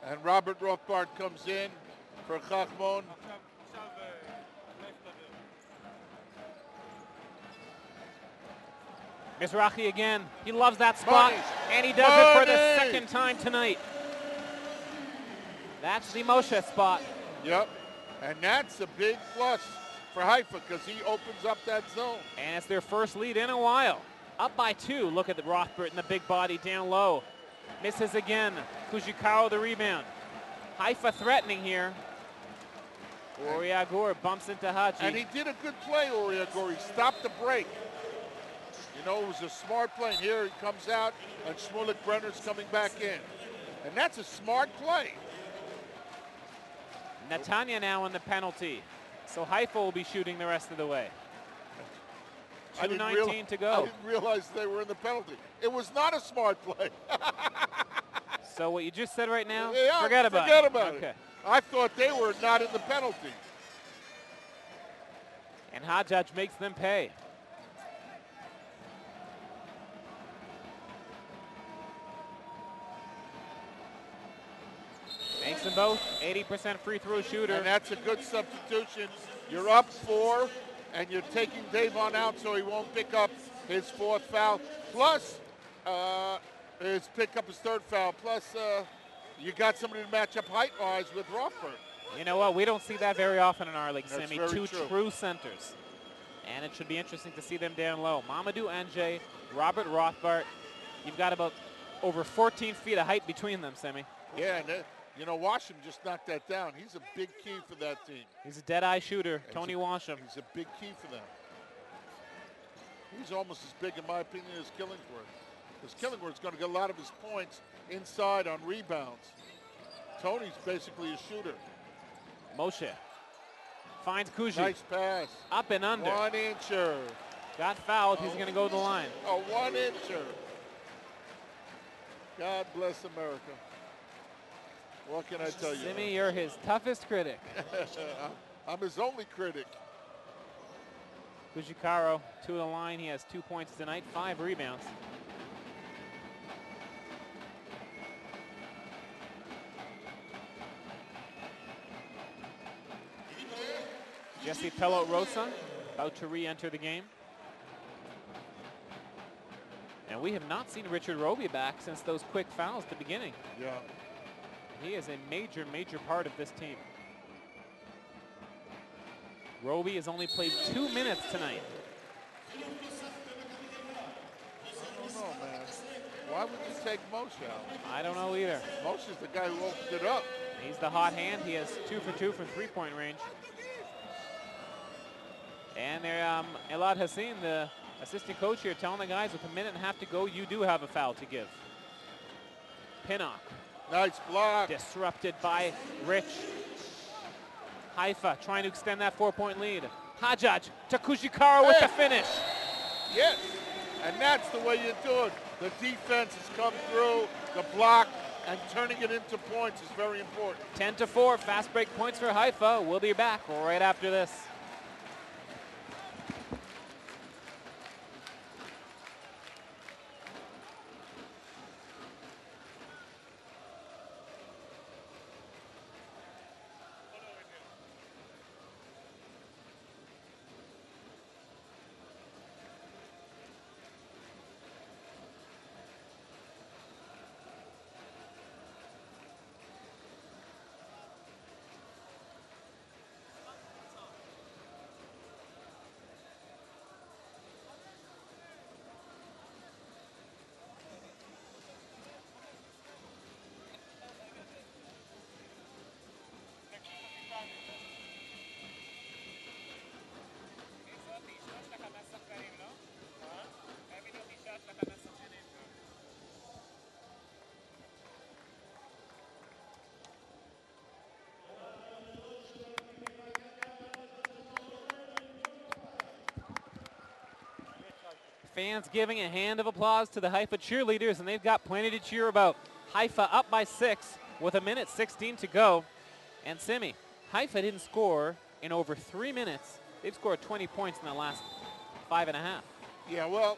And Robert Rothbard comes in for Chachmon. Mizrahi again. He loves that spot, and he does it for the second time tonight. That's the Moshe spot. Yep. And that's a big plus for Haifa because he opens up that zone. And it's their first lead in a while. Up by 2. Look at the Rothbard and the big body down low. Misses again. Kujikawa the rebound. Haifa threatening here. Oriagor bumps into Haji. And he did a good play, Oriagor. He stopped the break. You know, it was a smart play. And here he comes out, and Shmulik Brenner's coming back in. And that's a smart play. Netania now in the penalty. So Haifa will be shooting the rest of the way. 2:19 to go. I didn't realize they were in the penalty. It was not a smart play. So what you just said right now, Yeah, forget about it. Okay. I thought they were not in the penalty. And Hajjaj makes them pay. Makes them both 80% free throw shooter. And that's a good substitution. You're up 4, and you're taking Davon out so he won't pick up his 4th foul. Plus, pick up his 3rd foul. Plus, you got somebody to match up height-wise with Rothbard. You know what? We don't see that very often in our league, That's Simi. very 2 true. true centers. And it should be interesting to see them down low. Mamadou Anjay, Robert Rothbard. You've got about over 14 feet of height between them, Simi. Yeah, and you know, Washam just knocked that down. He's a big key for that team. He's a dead-eye shooter, Tony Washam. He's a big key for them. He's almost as big, in my opinion, as Killingsworth. Because Killingsworth's going to get a lot of his points inside on rebounds. Tony's basically a shooter. Moshe finds Kuji. Nice pass. Up and under. 1-incher. Got fouled. He's going to go to the line. A 1-incher. God bless America. What can I tell you? Simi, you're his toughest critic. I'm his only critic. Kujikaro to the line. He has 2 points tonight, 5 rebounds. Jesse Pelot-Rosa about to re-enter the game. And we have not seen Richard Roby back since those quick fouls at the beginning. Yeah. He is a major, major part of this team. Roby has only played 2 minutes tonight. I don't know, man. Why would you take Moshe out? I don't know either. Moshe's the guy who opened it up. He's the hot hand. He has 2 for 2 from 3-point range. And there, Elad Hassin, the assistant coach here, telling the guys with a minute and a half to go, you do have a foul to give. Pinnock. Nice block. Disrupted by Rich. Haifa trying to extend that 4-point lead. Hajjaj to Kujikara with the finish. Yes, and that's the way you do it. The defense has come through, the block, and turning it into points is very important. 10-4, fast break points for Haifa. We'll be back right after this. Fans giving a hand of applause to the Haifa cheerleaders, and they've got plenty to cheer about. Haifa up by 6 with 1:16 to go. And Simi, Haifa didn't score in over 3 minutes. They've scored 20 points in the last 5.5. Yeah, well,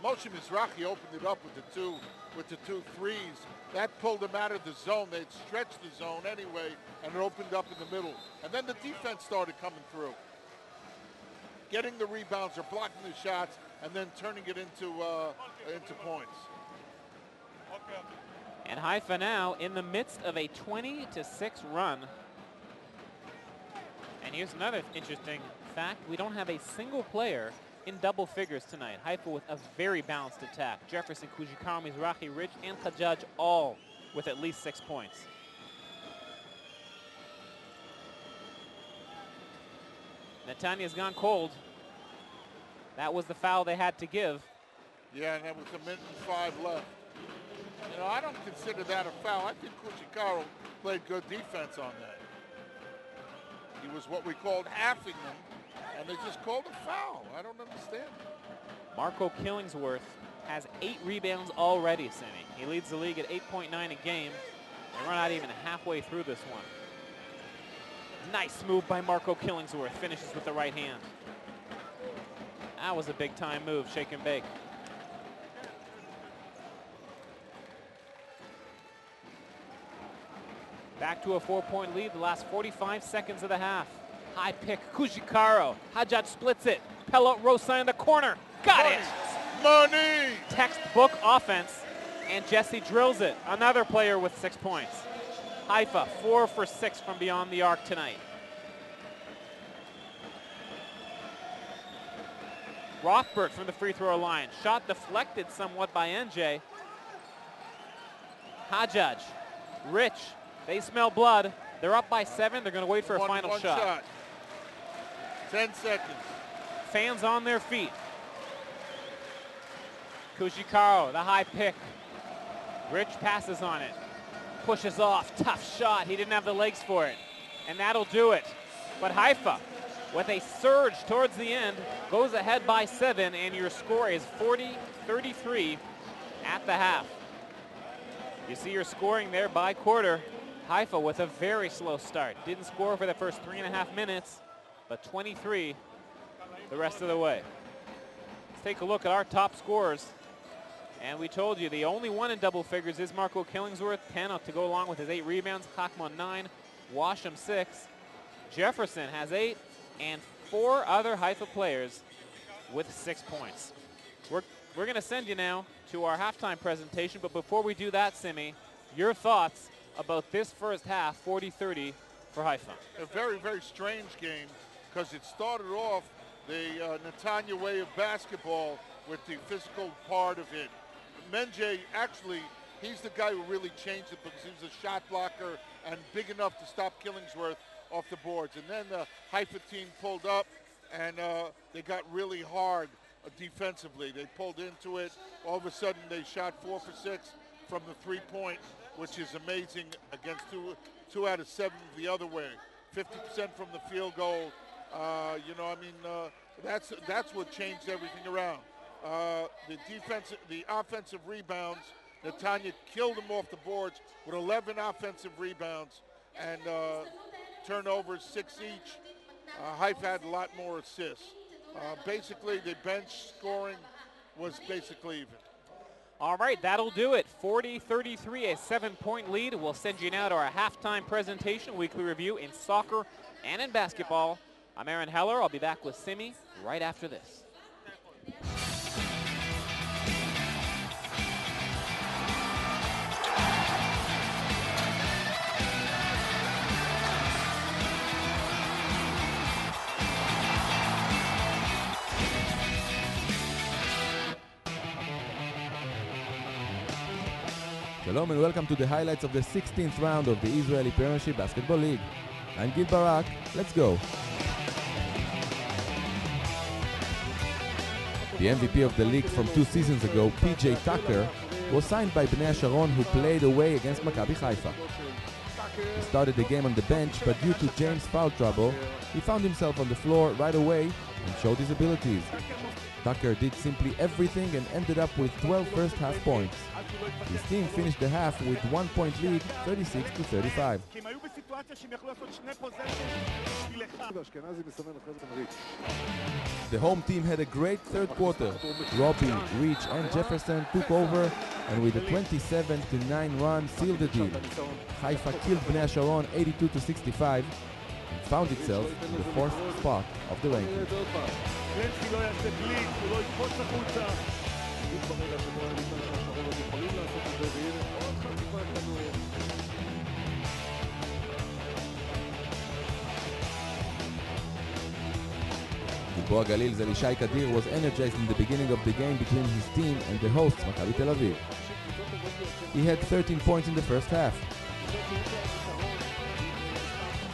Moshe Mizrahi opened it up with the two threes. That pulled them out of the zone. They'd stretched the zone anyway, and it opened up in the middle. And then the defense started coming through, getting the rebounds or blocking the shots, and then turning it into points. And Haifa now in the midst of a 20-6 run. And here's another interesting fact. We don't have a single player in double figures tonight. Haifa with a very balanced attack. Jefferson, Kujikara, Mizrahi, Rich, and Hajjaj all with at least 6 points. Netania's gone cold. That was the foul they had to give. Yeah, and that was 1:05 left. You know, I don't consider that a foul. I think Kujikara played good defense on that. He was what we called halving them, and they just called a foul. I don't understand. Marco Killingsworth has 8 rebounds already, Simi. He leads the league at 8.9 a game. And we're not even halfway through this one. Nice move by Marco Killingsworth. Finishes with the right hand. That was a big time move, shake and bake. Back to a 4-point lead the last 45 seconds of the half. High pick, Kujikaro. Hajjaj splits it. Pelot Rosa in the corner. Got it! Money! Textbook offense, and Jesse drills it. Another player with 6 points. Haifa, 4 for 6 from beyond the arc tonight. Rothberg from the free throw line. Shot deflected somewhat by NJ. Hajjaj, Rich, they smell blood. They're up by 7. They're going to wait for a final shot. 10 seconds. Fans on their feet. Kujikaro, the high pick. Rich passes on it. Pushes off. Tough shot. He didn't have the legs for it. And that'll do it. But Haifa, with a surge towards the end, goes ahead by 7, and your score is 40-33 at the half. You see your scoring there by quarter. Haifa with a very slow start. Didn't score for the first 3.5 minutes, but 23 the rest of the way. Let's take a look at our top scorers. And we told you the only one in double figures is Marco Killingsworth, 10 to go along with his 8 rebounds. Hakmon 9, Washam 6. Jefferson has 8, and 4 other Haifa players with 6 points. We're going to send you now to our halftime presentation, but before we do that, Simi, your thoughts about this first half, 40-30 for Haifa. A very, very strange game because it started off the Netania way of basketball with the physical part of it. Menje, actually, he's the guy who really changed it because he was a shot blocker and big enough to stop Killingsworth off the boards. And then the Haifa team pulled up, and they got really hard defensively. They pulled into it. All of a sudden, they shot 4 for 6 from the three-point, which is amazing against two out of 7 the other way. 50% from the field goal. That's what changed everything around. The offensive rebounds, Netania killed them off the boards with 11 offensive rebounds and turnovers, 6 each. Haifa had a lot more assists. Basically, the bench scoring was basically even. All right, that'll do it. 40-33, a 7-point lead. We'll send you now to our halftime presentation, weekly review in soccer and in basketball. I'm Aaron Heller. I'll be back with Simi right after this. Shalom and welcome to the highlights of the 16th round of the Israeli Premiership Basketball League. I'm Gil Barak. Let's go. The MVP of the league from 2 seasons ago, PJ Tucker, was signed by Bnei Sharon, who played away against Maccabi Haifa. He started the game on the bench, but due to James' foul trouble, he found himself on the floor right away and showed his abilities. Tucker did simply everything and ended up with 12 first half points. His team finished the half with 1-point lead, 36-35. The home team had a great third quarter. Robbie, Rich and Jefferson took over and with a 27-9 run sealed the deal. Haifa killed Bnei Sharon 82-65 and found itself in the 4th spot of the rankings. Gilboa Galil's Elishai Kadir was energized in the beginning of the game between his team and the hosts Maccabi Tel Aviv. He had 13 points in the first half.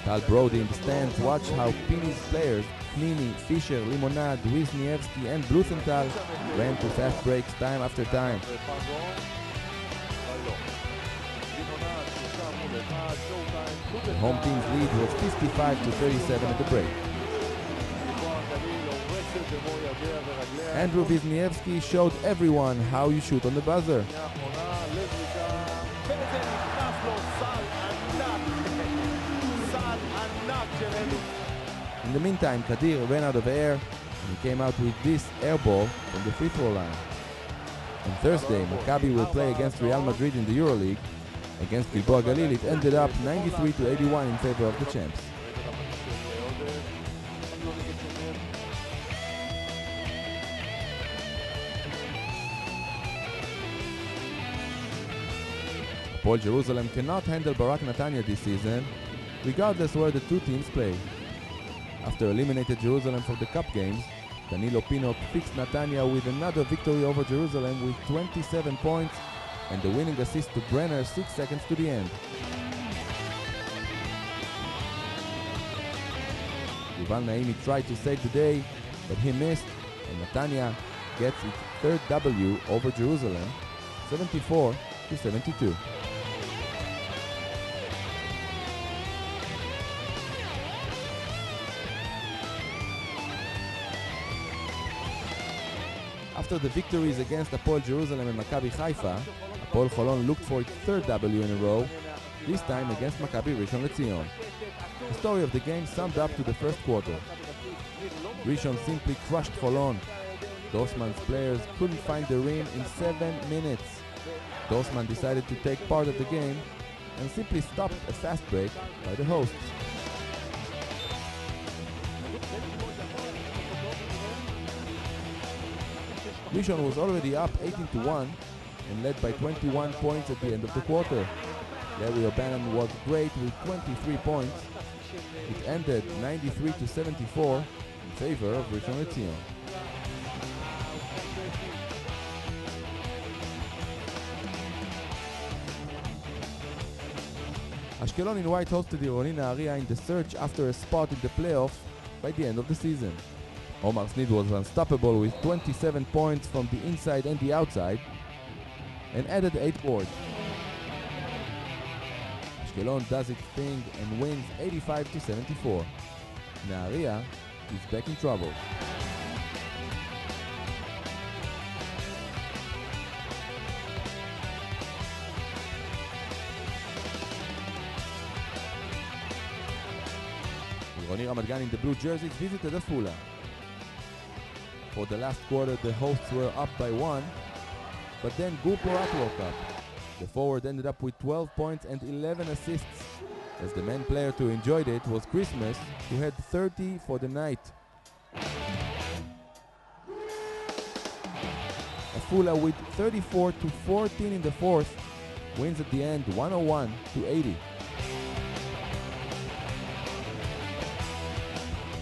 Tal Brody in the stands watched how Pini's players Pliny, Fisher, Limonad, Wisniewski and Blusenthal ran to fast breaks time after time. The home team's lead was 55-37 at the break. Andrew Wisniewski showed everyone how you shoot on the buzzer. In the meantime, Kadir ran out of air and he came out with this air ball from the free throw line. On Thursday, Maccabi will play against Real Madrid in the EuroLeague. Against Gilboa Galil, it ended up 93-81 in favor of the champs. Hapoel Jerusalem cannot handle Barak Netania this season, regardless where the two teams play. After eliminated Jerusalem for the cup games, Danilo Pinok fixed Netania with another victory over Jerusalem with 27 points and the winning assist to Brenner 6 seconds to the end. Yuval Naimi tried to save the day, but he missed, and Netania gets its third W over Jerusalem, 74-72. After the victories against Hapoel Jerusalem and Maccabi Haifa, Hapoel Holon looked for its third W in a row, this time against Maccabi Rishon LeZion. The story of the game summed up to the first quarter. Rishon simply crushed Holon. Dorsman's players couldn't find the rim in 7 minutes. Dorsman decided to take part of the game and simply stopped a fast break by the hosts. Rishon was already up 18-1 and led by 21 points at the end of the quarter. Larry O'Bannon was great with 23 points. It ended 93-74 in favor of Rishon LeZion. Ashkelon in white hosted Ironi Nahariya in the search after a spot in the playoffs by the end of the season. Omar Sneed was unstoppable with 27 points from the inside and the outside and added 8 boards. Ashkelon does its thing and wins 85-74. Nahariya is back in trouble. Ironi Ramat Gan in the blue jerseys visited Afula. For the last quarter, the hosts were up by 1, but then Gur Porat woke up. The forward ended up with 12 points and 11 assists, as the main player to enjoyed it was Christmas, who had 30 for the night. Afula with 34-14 in the fourth wins at the end 101-80.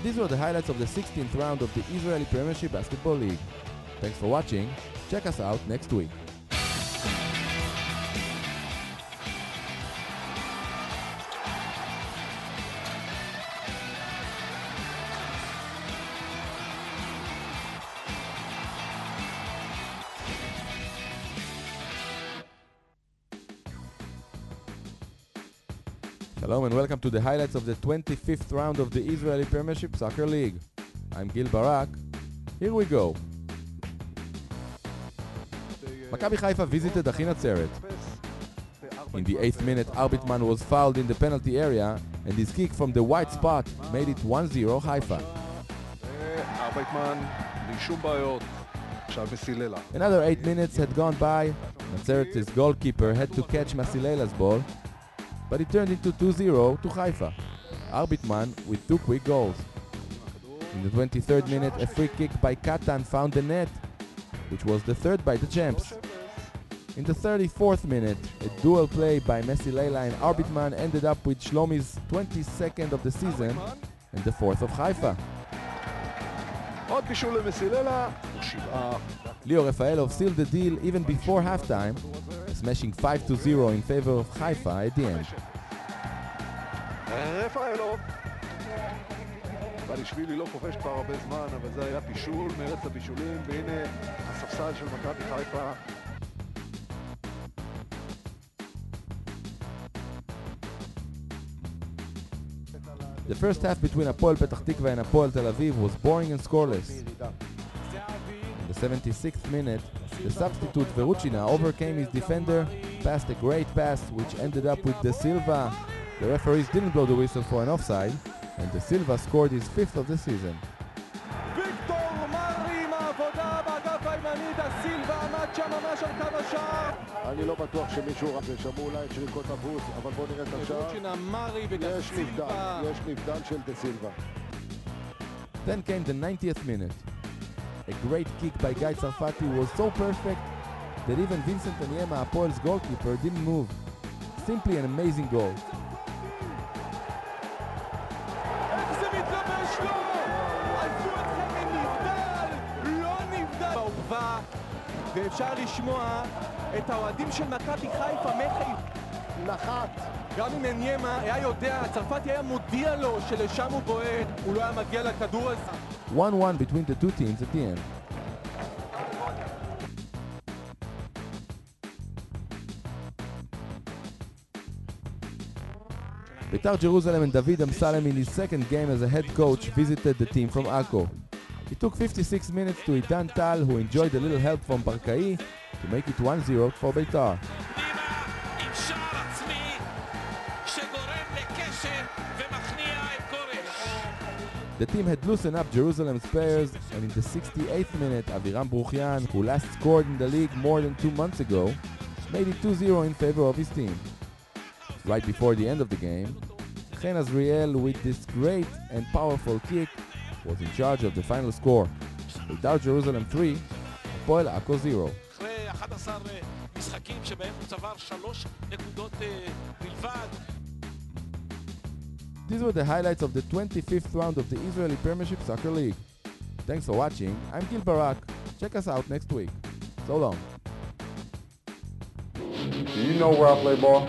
These were the highlights of the 16th round of the Israeli Premiership Basketball League. Thanks for watching. Check us out next week. Hello and welcome to the highlights of the 25th round of the Israeli Premiership Soccer League. I'm Gil Barak. Here we go. Maccabi Haifa visited Achi Natzeret. In the 8th minute, Arbitman was fouled in the penalty area and his kick from the white spot made it 1-0 Haifa. Another 8 minutes had gone by. Natzeret's goalkeeper had to catch Masileila's ball, but it turned into 2-0 to Haifa. Arbitman with 2 quick goals. In the 23rd minute, a free kick by Katan found the net, which was the third by the champs. In the 34th minute, a dual play by Masileila and Arbitman ended up with Shlomi's 22nd of the season and the 4th of Haifa. Leo Rafaelov sealed the deal even before halftime, smashing 5-0 in favor of Haifa at the end. בלישווילי לא כובש כבר הרבה זמן, אבל זה היה פישול מארץ הבישולים, והנה הספסל של מכבי חיפה. The first half between Hapoel Petach Tikva and Hapoel Tel Aviv was boring and scoreless. In the 76th minute, the substitute Veruchina overcame his defender, passed a great pass which ended up with De Silva. The referees didn't blow the whistle for an offside, and De Silva scored his 5th of the season. אני לא בטוח שמישהו שמעו אולי את שריקות הבוז, אבל בואו נראה את השער. יש נבדל של דה סילבה. Then came the 90th minute. A great kick by Guy Tsarfati was so perfect that even Vincent Aniema, Hapoel's goalkeeper, didn't move. Simply an amazing goal. ואפשר לשמוע את האוהדים של מכבי חיפה נחת. גם אם עניימה היה יודע, צרפתי היה מודיע לו שלשם הוא בועט, הוא לא היה מגיע לכדור הזה. 1-1 between the two teams at the end. Beitar Jerusalem and David Amsalem in his second game as a head coach visited the team from Akko. It took 56 minutes to Idan Tal, who enjoyed a little help from Barkai, to make it 1-0 for Beitar. The team had loosened up Jerusalem's players, and in the 68th minute, Aviram Bruchian, who last scored in the league more than 2 months ago, made it 2-0 in favor of his team. Right before the end of the game, Chen Azriel, with this great and powerful kick, was in charge of the final score. Beitar Jerusalem 3, Hapoel Akko 0. אחרי 11 משחקים שבהם הוא צבר 3 נקודות בלבד. These were the highlights of the 25th round of the Israeli Premiership Soccer League. Thanks for watching. I'm Gil Barak. Check us out next week. So long. Do you know where I play ball?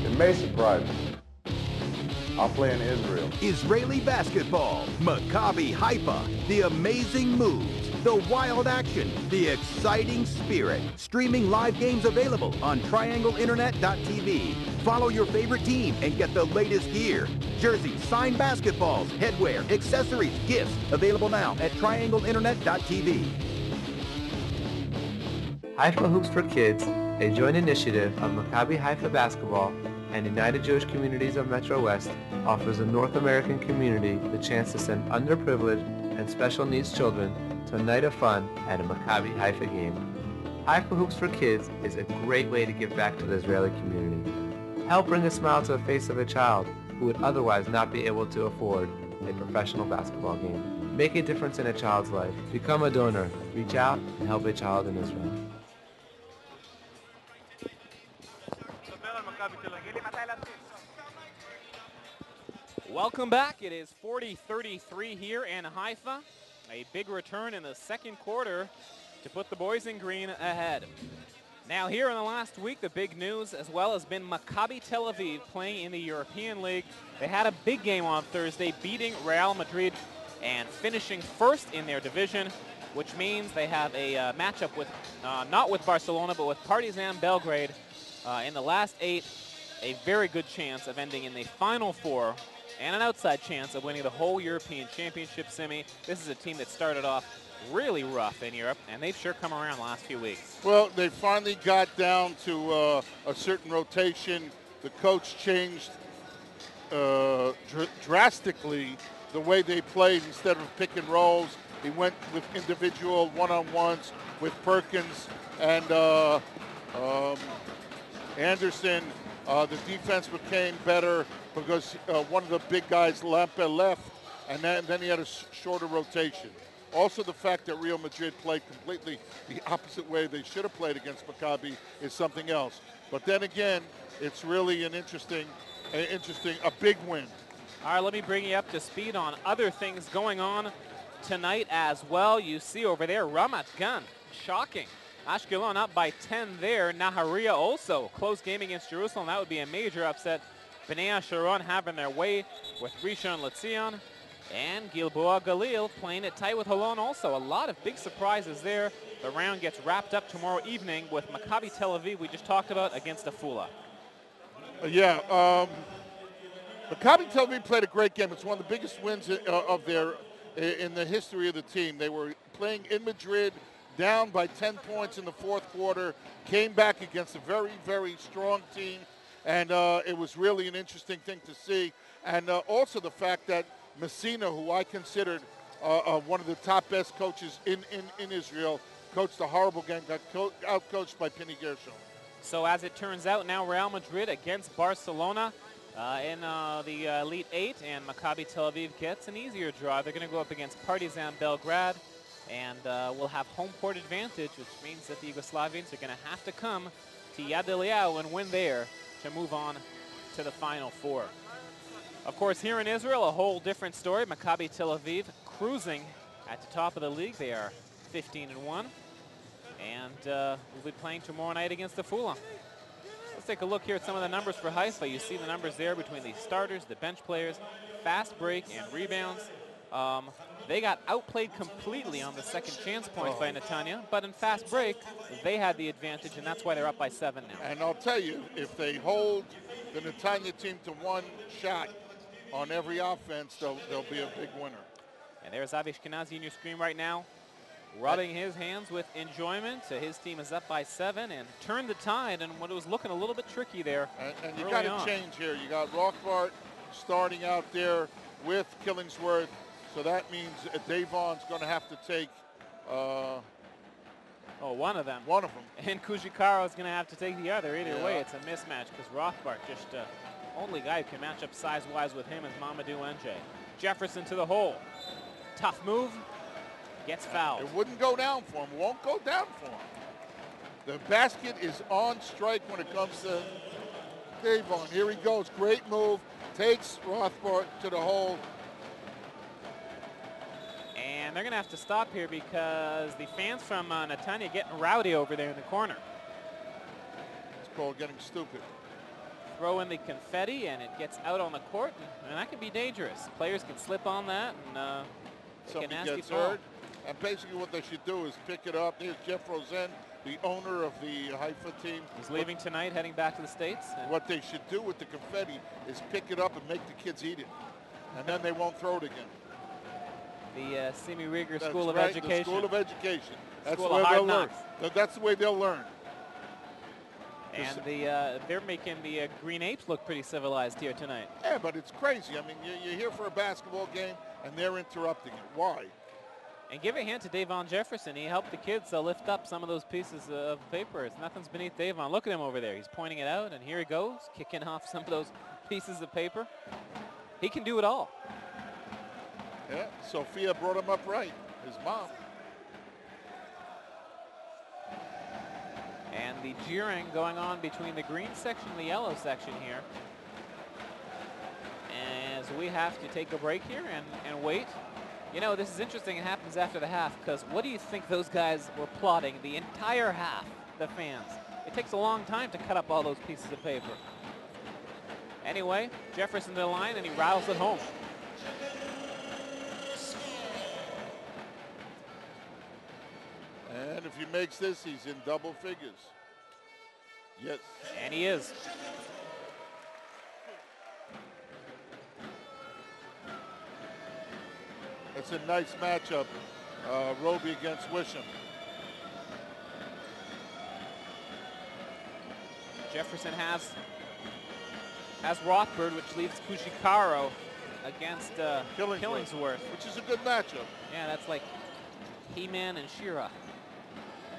In may surprise you. I'll play in Israel. Israeli basketball, Maccabi Haifa, the amazing moves, the wild action, the exciting spirit. Streaming live games available on triangleinternet.tv. Follow your favorite team and get the latest gear. Jerseys, signed basketballs, headwear, accessories, gifts, available now at triangleinternet.tv. Haifa Hoops for Kids, a joint initiative of Maccabi Haifa Basketball and United Jewish Communities of Metro West, offers the North American community the chance to send underprivileged and special needs children to a night of fun at a Maccabi Haifa game. Haifa Hoops for Kids is a great way to give back to the Israeli community. Help bring a smile to the face of a child who would otherwise not be able to afford a professional basketball game. Make a difference in a child's life. Become a donor. Reach out and help a child in Israel. Welcome back. It is 40-33 here in Haifa. A big return in the second quarter to put the boys in green ahead. Now here in the last week, the big news as well has been Maccabi Tel Aviv playing in the European League. They had a big game on Thursday, beating Real Madrid and finishing first in their division, which means they have a matchup with, not with Barcelona, but with Partizan Belgrade in the last 8. A very good chance of ending in the Final Four and an outside chance of winning the whole European Championship semi. This is a team that started off really rough in Europe, and they've sure come around the last few weeks. Well, they finally got down to a certain rotation. The coach changed drastically the way they played. Instead of pick and rolls, he went with individual one-on-ones with Perkins and Anderson. The defense became better because one of the big guys, Lampe, left, and then he had a shorter rotation. Also, the fact that Real Madrid played completely the opposite way they should have played against Maccabi is something else. But then again, it's really an interesting, a big win. All right, let me bring you up to speed on other things going on tonight as well. You see over there, Ramat Gan, shocking. Ashkelon up by 10 there. Nahariya also close game against Jerusalem. That would be a major upset. Bnei Sharon having their way with Rishon LeZion. And Gilboa Galil playing it tight with Holon also. A lot of big surprises there. The round gets wrapped up tomorrow evening with Maccabi Tel Aviv, we just talked about, against Afula. Maccabi Tel Aviv played a great game. It's one of the biggest wins of their in the history of the team. They were playing in Madrid, down by 10 points in the fourth quarter, came back against a very, very strong team, and it was really an interesting thing to see. And also the fact that Messina, who I considered one of the top best coaches in Israel, coached a horrible game, got out-coached by Penny Gershon. So as it turns out, now Real Madrid against Barcelona in the Elite 8, and Maccabi Tel Aviv gets an easier draw. They're going to go up against Partizan Belgrade, and will have home court advantage, which means that the Yugoslavians are going to have to come to Yad Eliyahu and win there to move on to the Final Four. Of course, here in Israel, a whole different story. Maccabi Tel Aviv cruising at the top of the league. They are 15-1, and will be playing tomorrow night against Afula. Let's take a look here at some of the numbers for Haifa. You see the numbers there between the starters, the bench players, fast break, and rebounds. They got outplayed completely on the second chance points by Netania, but in fast break, they had the advantage, and that's why they're up by 7 now. And I'll tell you, if they hold the Netanya team to one shot on every offense, they'll be a big winner. And there's Avi Ashkenazi on your screen right now, rubbing his hands with enjoyment. So his team is up by 7 and turned the tide in what was looking a little bit tricky there. And you got to change here. You got Rothbart starting out there with Killingsworth. So that means Davon's going to have to take one of them. One of them. And Kujikaro is going to have to take the other. Either way, it's a mismatch because Rothbart just only guy who can match up size-wise with him is Mamadou NJ. Jefferson to the hole. Tough move. Gets fouled. It wouldn't go down for him. Won't go down for him. The basket is on strike when it comes to Davon. Here he goes. Great move. Takes Rothbart to the hole. And they're going to have to stop here because the fans from Netanya getting rowdy over there in the corner. It's called getting stupid. throw in the confetti, and it gets out on the court, and that can be dangerous. Players can slip on that, and somebody nasty gets fall. hurt. And basically what they should do is pick it up. Here's Jeff Rosen, the owner of the Haifa team. He's leaving tonight, heading back to the States. What they should do with the confetti is pick it up and make the kids eat it. And then they won't throw it again. The Simi Rieger That's School of right, Education. The School of Education. That's School the way of hard they'll learn. knocks. That's the way they'll learn. And they're making the Green Apes look pretty civilized here tonight. Yeah, but it's crazy. I mean, you're here for a basketball game, and they're interrupting it. Why? And give a hand to Davon Jefferson. He helped the kids lift up some of those pieces of paper. It's nothing's beneath Davon. Look at him over there. He's pointing it out, and here he goes, kicking off some of those pieces of paper. He can do it all. Yeah, Sophia brought him up right, his mom. And the jeering going on between the green section and the yellow section here. As we have to take a break here and wait. You know, this is interesting. It happens after the half, because what do you think those guys were plotting the entire half, the fans? It takes a long time to cut up all those pieces of paper. Anyway, Jefferson to the line, and he rattles it home. And if he makes this, he's in double figures. Yes. And he is. It's a nice matchup, Roby against Wisham. Jefferson has Rothberg, which leaves Kushikaro against Killingsworth. Which is a good matchup. Yeah, that's like He-Man and She-Ra.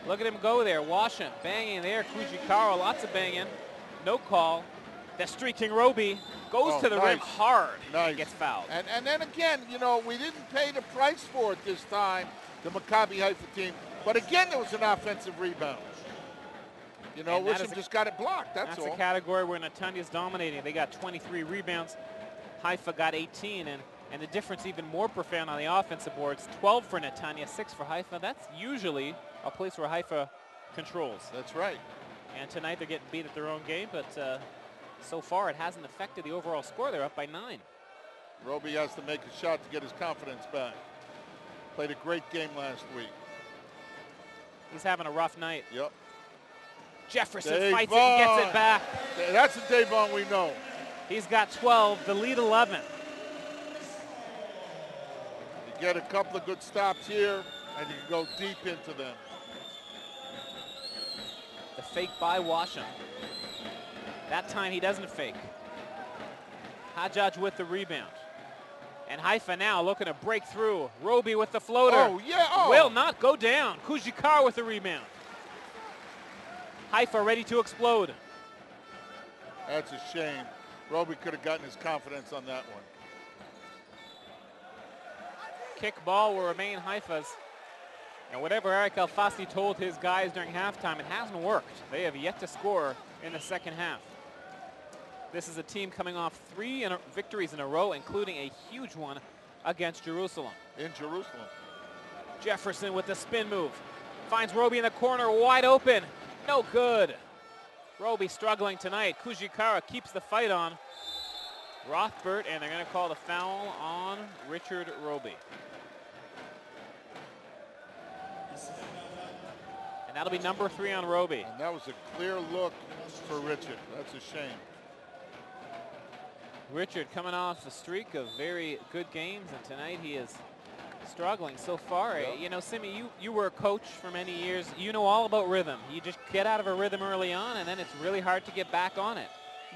Look at him go there. Washam banging there. Kushikaro, lots of banging. No call. The streaking Roby goes to the rim hard. Nice. Gets fouled. And then again, you know, we didn't pay the price for it this time, the Maccabi Haifa team. But again, there was an offensive rebound. You know, Wisham just got it blocked, that's all. That's a category where Netania's dominating. They got 23 rebounds. Haifa got 18, and the difference even more profound on the offensive boards. 12 for Netania, 6 for Haifa. That's usually a place where Haifa controls. That's right. And tonight they're getting beat at their own game, but so far it hasn't affected the overall score. They're up by 9. Roby has to make a shot to get his confidence back. Played a great game last week. He's having a rough night. Yep. Jefferson fights it and gets it back. That's the Davon we know. He's got 12, the lead 11. You get a couple of good stops here, and you can go deep into them. The fake by Washam. That time he doesn't fake. Hajjaj with the rebound. And Haifa now looking to break through. Roby with the floater. Oh, yeah. Oh. Will not go down. Kujikar with the rebound. Haifa ready to explode. That's a shame. Roby could have gotten his confidence on that one. Kick ball will remain Haifa's. And whatever Eric Alfasi told his guys during halftime, it hasn't worked. They have yet to score in the second half. This is a team coming off 3 victories in a row, including a huge one against Jerusalem. In Jerusalem. Jefferson with the spin move. Finds Roby in the corner, wide open. No good. Roby struggling tonight. Kujikara keeps the fight on. Rothbert, and they're going to call the foul on Richard Roby. And that'll be number 3 on Roby. And that was a clear look for Richard. That's a shame. Richard coming off a streak of very good games, and tonight he is struggling so far. Yep. You know, Simi, you were a coach for many years. You know all about rhythm. You just get out of a rhythm early on, and then it's really hard to get back on it.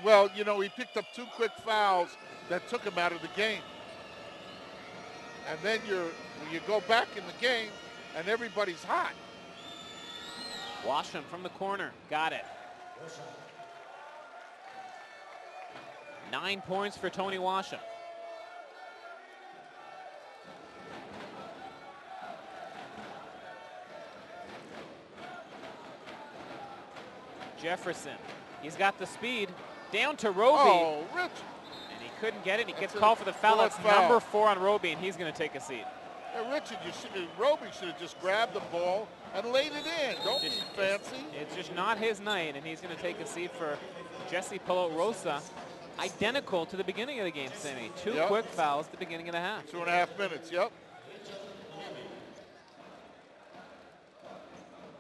Well, you know, he picked up 2 quick fouls that took him out of the game. And then you go back in the game, and everybody's hot. Washam from the corner. Got it. 9 points for Tony Washam. Jefferson. He's got the speed. Down to Roby. Oh, Rich. And he couldn't get it. He gets called for the foul. That's number 4 on Roby, and he's going to take a seat. Hey, Richard, Roby should have just grabbed the ball and laid it in. Don't be fancy. It's just not his night, and he's going to take a seat for Jesse Pelot-Rosa. Identical to the beginning of the game, Sammy. Two quick fouls at the beginning of the half. 2.5 minutes, yep.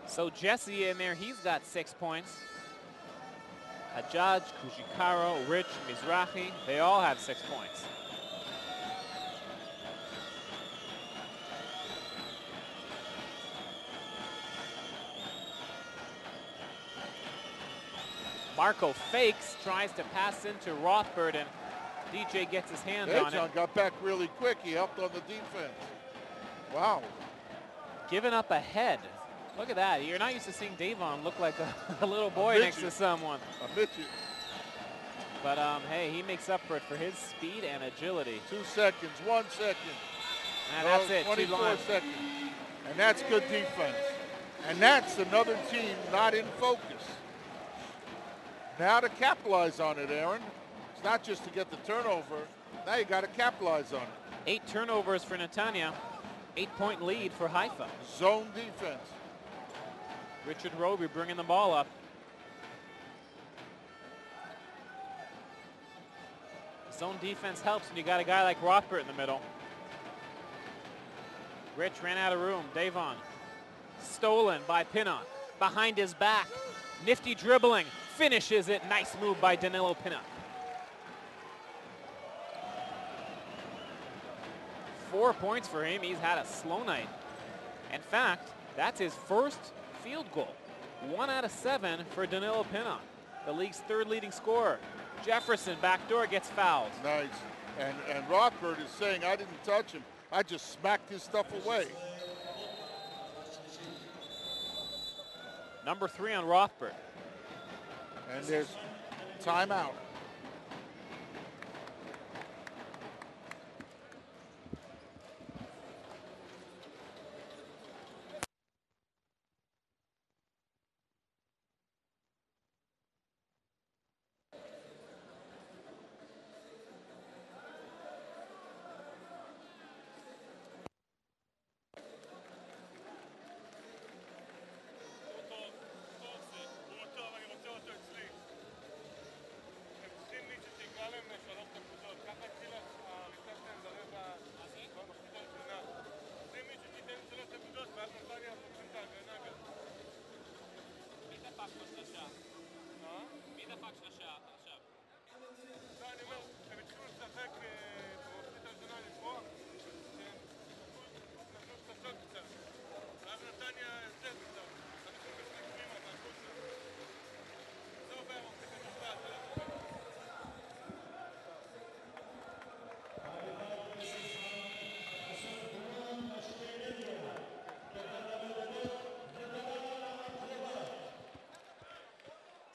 So Jesse in there, he's got 6 points. Hajjaj, Kujikaro, Rich, Mizrahi, they all have 6 points. Marco fakes, tries to pass into Rothbard, and DJ gets his hand on it. Got back really quick. He helped on the defense. Wow. Giving up a head. Look at that. You're not used to seeing Davon look like a little boy next to someone. A midget. But hey, he makes up for it for his speed and agility. 2 seconds, 1 second. And that's it. 24 seconds. And that's good defense. And that's another team not in focus. Now to capitalize on it, Aaron. It's not just to get the turnover. Now you got to capitalize on it. 8 turnovers for Netania. 8-point lead for Haifa. Zone defense. Richard Roby bringing the ball up. Zone defense helps when you got a guy like Rothbard in the middle. Rich ran out of room. Davon stolen by Pinnock. Behind his back. Nifty dribbling. Finishes it. Nice move by Danilo Pinnock. 4 points for him. He's had a slow night. In fact, that's his first field goal. 1 out of 7 for Danilo Pinnock, the league's 3rd leading scorer. Jefferson, backdoor, gets fouled. Nice. And Rothbard is saying, I didn't touch him. I just smacked his stuff away. Number 3 on Rothbard. And there's timeout.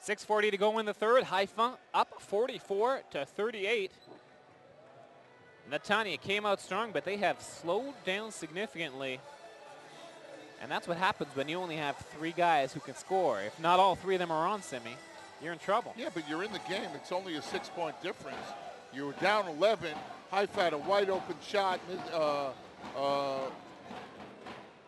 .640 to go in the third. Haifa up 44-38. Netania came out strong, but they have slowed down significantly. And that's what happens when you only have 3 guys who can score. If not all 3 of them are on, Simi, you're in trouble. Yeah, but you're in the game. It's only a 6-point difference. You were down 11. Haifa had a wide open shot.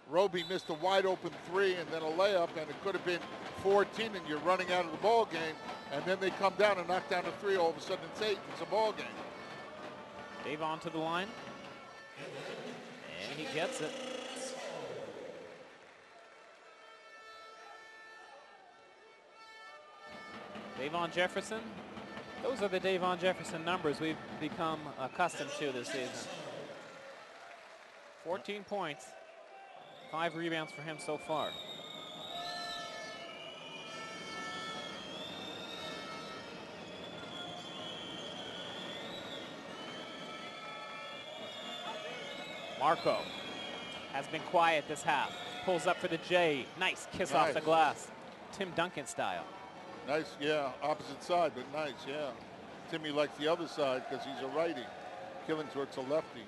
Roby missed a wide open 3 and then a layup, and it could have been 14, and you're running out of the ball game, and then they come down and knock down a 3. All of a sudden it's 8. It's a ball game. Davon to the line, and he gets it. Davon Jefferson. Those are the Davon Jefferson numbers we've become accustomed to this season. 14 points, 5 rebounds for him so far. Marco has been quiet this half. Pulls up for the J. Nice kiss off the glass. Tim Duncan style. Nice, yeah. Opposite side, but nice, yeah. Timmy likes the other side because he's a righty. Killingsworth's a lefty.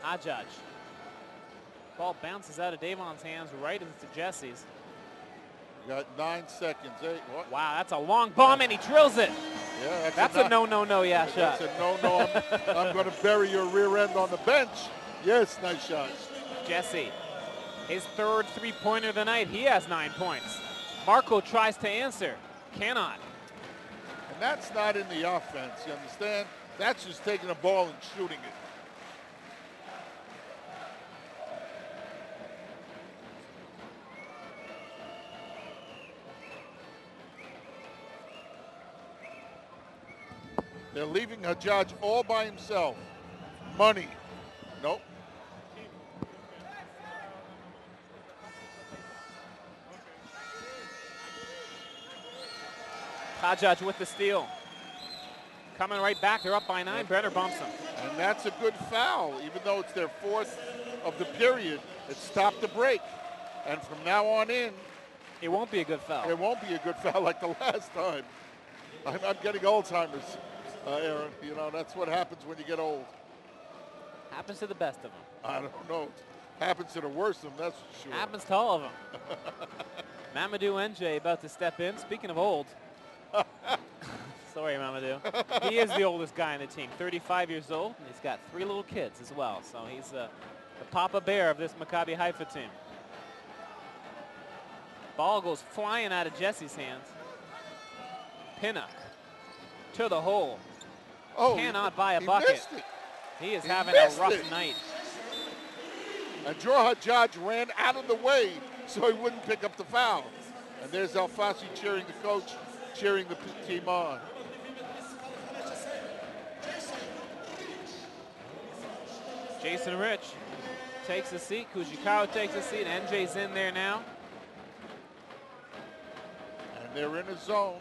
Hajjaj. Ball bounces out of Davon's hands right into Jesse's. You got 9 seconds. 8. What? Wow, that's a long bomb, and he drills it. Yeah, that's a no, yeah shot. That's a no. I'm going to bury your rear end on the bench. Yes, nice shot. Jesse His third three-pointer of the night. He has 9 points. Marco tries to answer. Cannot. And that's not in the offense, you understand? That's just taking a ball and shooting it. They're leaving Hajjaj all by himself. Money. Nope. Hajjaj with the steal. Coming right back. They're up by 9. Brenner bumps him. And that's a good foul. Even though it's their fourth of the period, it stopped the break. And from now on in, it won't be a good foul. It won't be a good foul like the last time. I'm getting Alzheimer's, Aaron. You know, that's what happens when you get old. Happens to the best of them. I don't know. Happens to the worst of them, that's for sure. Happens to all of them. Mamadou NJ about to step in. Speaking of old. Sorry, Mamadou. He is the oldest guy on the team, 35 years old, and he's got 3 little kids as well. So he's the Papa Bear of this Maccabi Haifa team. Ball goes flying out of Jesse's hands. Pinnock to the hole. Oh, cannot buy a bucket. He is having a rough night. And Joe Hajjaj ran out of the way so he wouldn't pick up the foul. And there's Alfasi cheering the coach, cheering the team on. Jason Rich takes a seat. Kujikawa takes a seat. NJ's in there now. And they're in a zone.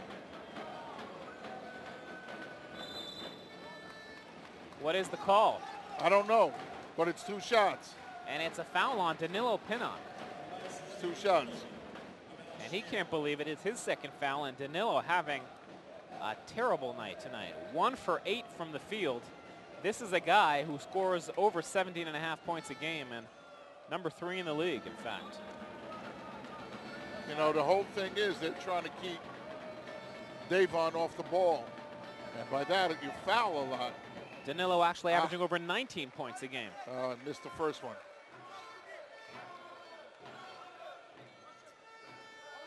What is the call? I don't know, but it's 2 shots. And it's a foul on Danilo Pinnock. It's 2 shots. And he can't believe it. It's his second foul, and Danilo having a terrible night tonight. 1 for 8 from the field. This is a guy who scores over 17.5 points a game, and number 3 in the league, in fact. You know, the whole thing is they're trying to keep Davon off the ball. And by that, you foul a lot. Danilo actually averaging over 19 points a game. Missed the first one.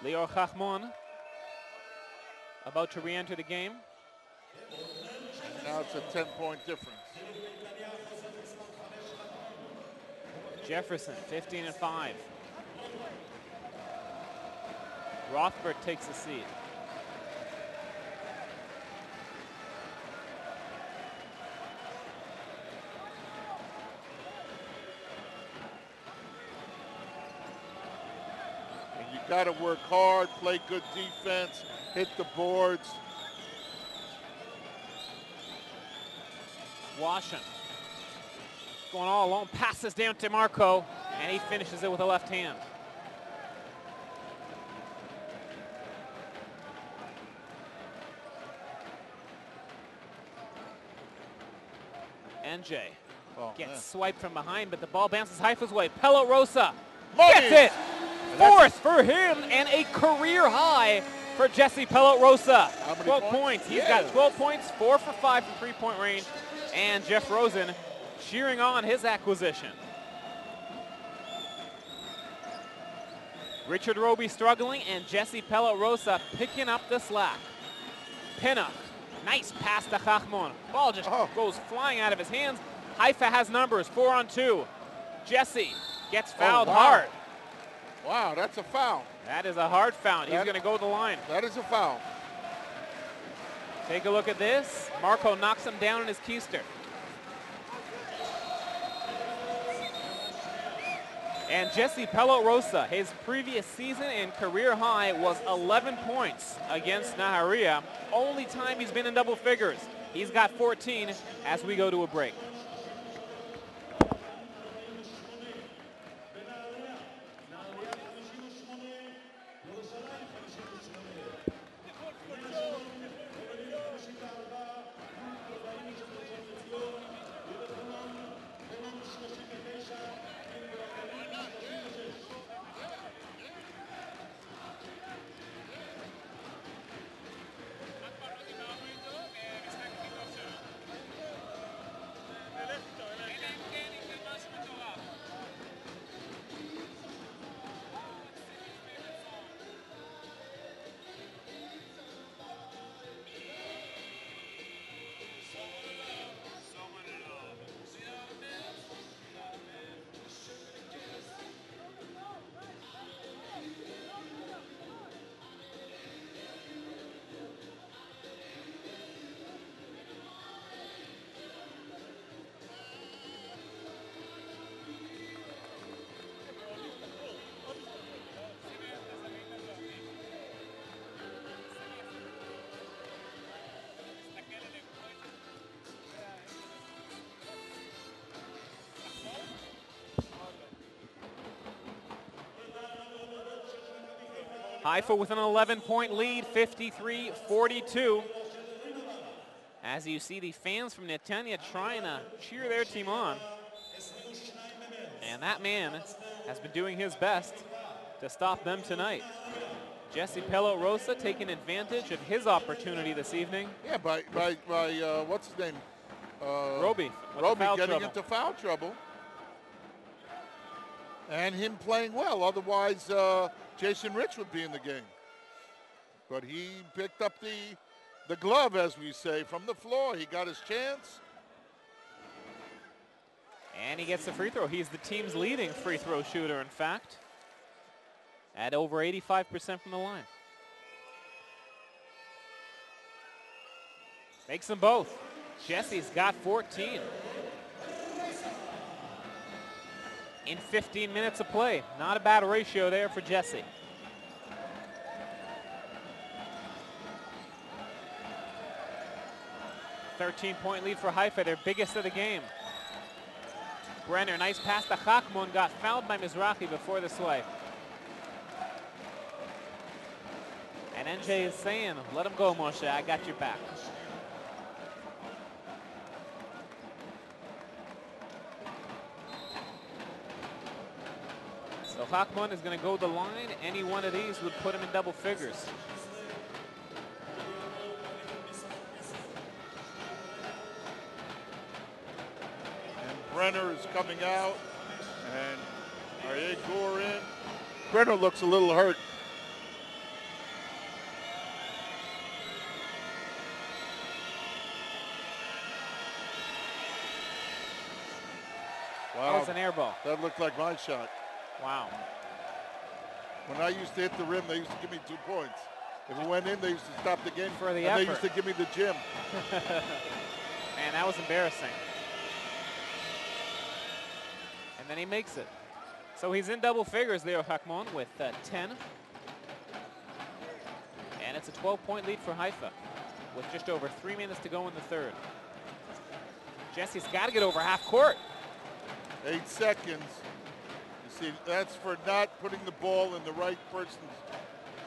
Lior Chachmon about to re-enter the game. Now it's a 10-point difference. Jefferson, 15 and 5. Rothberg takes a seat. And you got to work hard, play good defense, hit the boards. Washam going all alone, passes down to Marco, and he finishes it with a left hand. NJ gets swiped from behind, but the ball bounces Haifa's way. Pello Rosa gets it. 4th for him, and a career high for Jesse Pello Rosa. 12 points. He's got 12 points, 4 for 5 from three-point range. And Jeff Rosen cheering on his acquisition. Richard Roby struggling, and Jesse Pello Rosa picking up the slack. Pinnock, nice pass to Chachmon. Ball just goes flying out of his hands. Haifa has numbers, 4 on 2. Jesse gets fouled hard. Wow, that's a foul. That is a hard foul. He's going to go to the line. That is a foul. Take a look at this. Marco knocks him down in his keister. And Jesse Pello Rosa, his previous season and career high was 11 points against Naharia. Only time he's been in double figures. He's got 14 as we go to a break. Haifa with an 11-point lead, 53-42. As you see the fans from Netania trying to cheer their team on. And that man has been doing his best to stop them tonight. Jesse Pello-Rosa taking advantage of his opportunity this evening. Yeah, by what's his name? Roby getting into foul trouble. And him playing well. Otherwise, Jason Rich would be in the game. But he picked up the glove, as we say, from the floor. He got his chance. And he gets the free throw. He's the team's leading free throw shooter, in fact, at over 85% from the line. Makes them both. Jesse's got 14. In 15 minutes of play. Not a bad ratio there for Jesse. .13 lead for Haifa, their biggest of the game. Brenner, nice pass to Chakmon, got fouled by Mizrahi before the sway. And NJ is saying, let him go, Moshe, I got your back. So Chakmon is going to go the line. Any one of these would put him in double figures. Brenner is coming out, and Aryeh Gur in. Brenner looks a little hurt. Wow, that was an air ball. That looked like my shot. Wow. When I used to hit the rim, they used to give me 2 points. If it went in, they used to stop the game. For the and effort. They used to give me the gym. Man, that was embarrassing. And then he makes it. So he's in double figures there, Chakmon, with 10. And it's a 12-point lead for Haifa with just over 3 minutes to go in the third. Jesse's got to get over half court. 8 seconds. You see, that's for not putting the ball in the right person's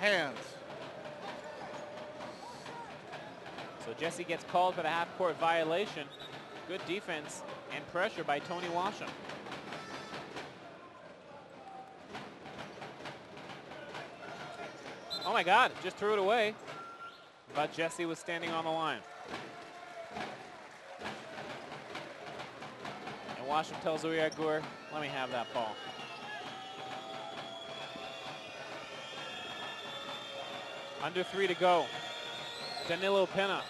hands. So Jesse gets called for the half-court violation. Good defense and pressure by Tony Washam. Oh my God, just threw it away. But Jesse was standing on the line. And Washam tells Aryeh Gur, let me have that ball. Under 3 to go. Danilo Pena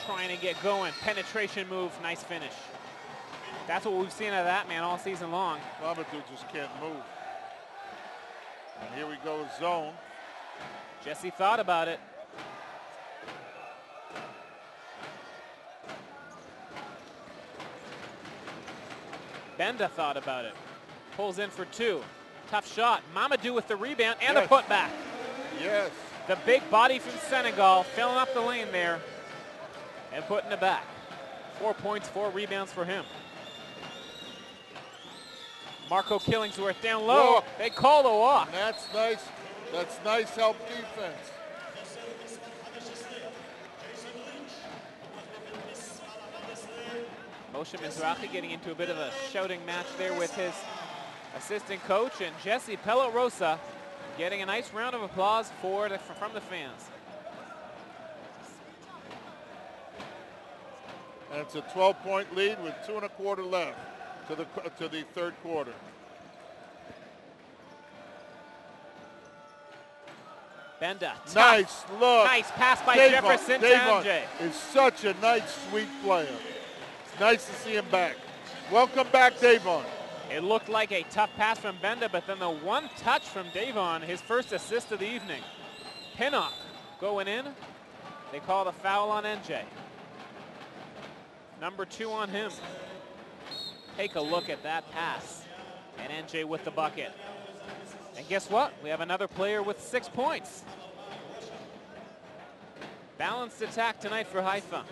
trying to get going. Penetration move, nice finish. That's what we've seen out of that man all season long. Mamadou just can't move. And here we go, zone. Jesse thought about it. Benda thought about it. Pulls in for 2. Tough shot. Mamadou with the rebound and the putback. Yes. The big body from Senegal filling up the lane there and putting it back. 4 points, 4 rebounds for him. Marco Killingsworth down low. Walk. They call the walk. And that's nice. That's nice help defense. Moshe Mizrahi getting into a bit of a shouting match there with his assistant coach, and Jesse Pello-Rosa getting a nice round of applause from the fans. And it's a 12-point lead with 2 1/4 left to the third quarter. Benda. Nice look. Nice pass by Davon, Jefferson to Davon MJ. is such a nice, sweet player. It's nice to see him back. Welcome back, Davon. It looked like a tough pass from Benda, but then the one touch from Davon, his first assist of the evening. Pinnock going in. They call the foul on NJ. Number 2 on him. Take a look at that pass. And NJ with the bucket. And guess what? We have another player with 6 points. Balanced attack tonight for Haifa.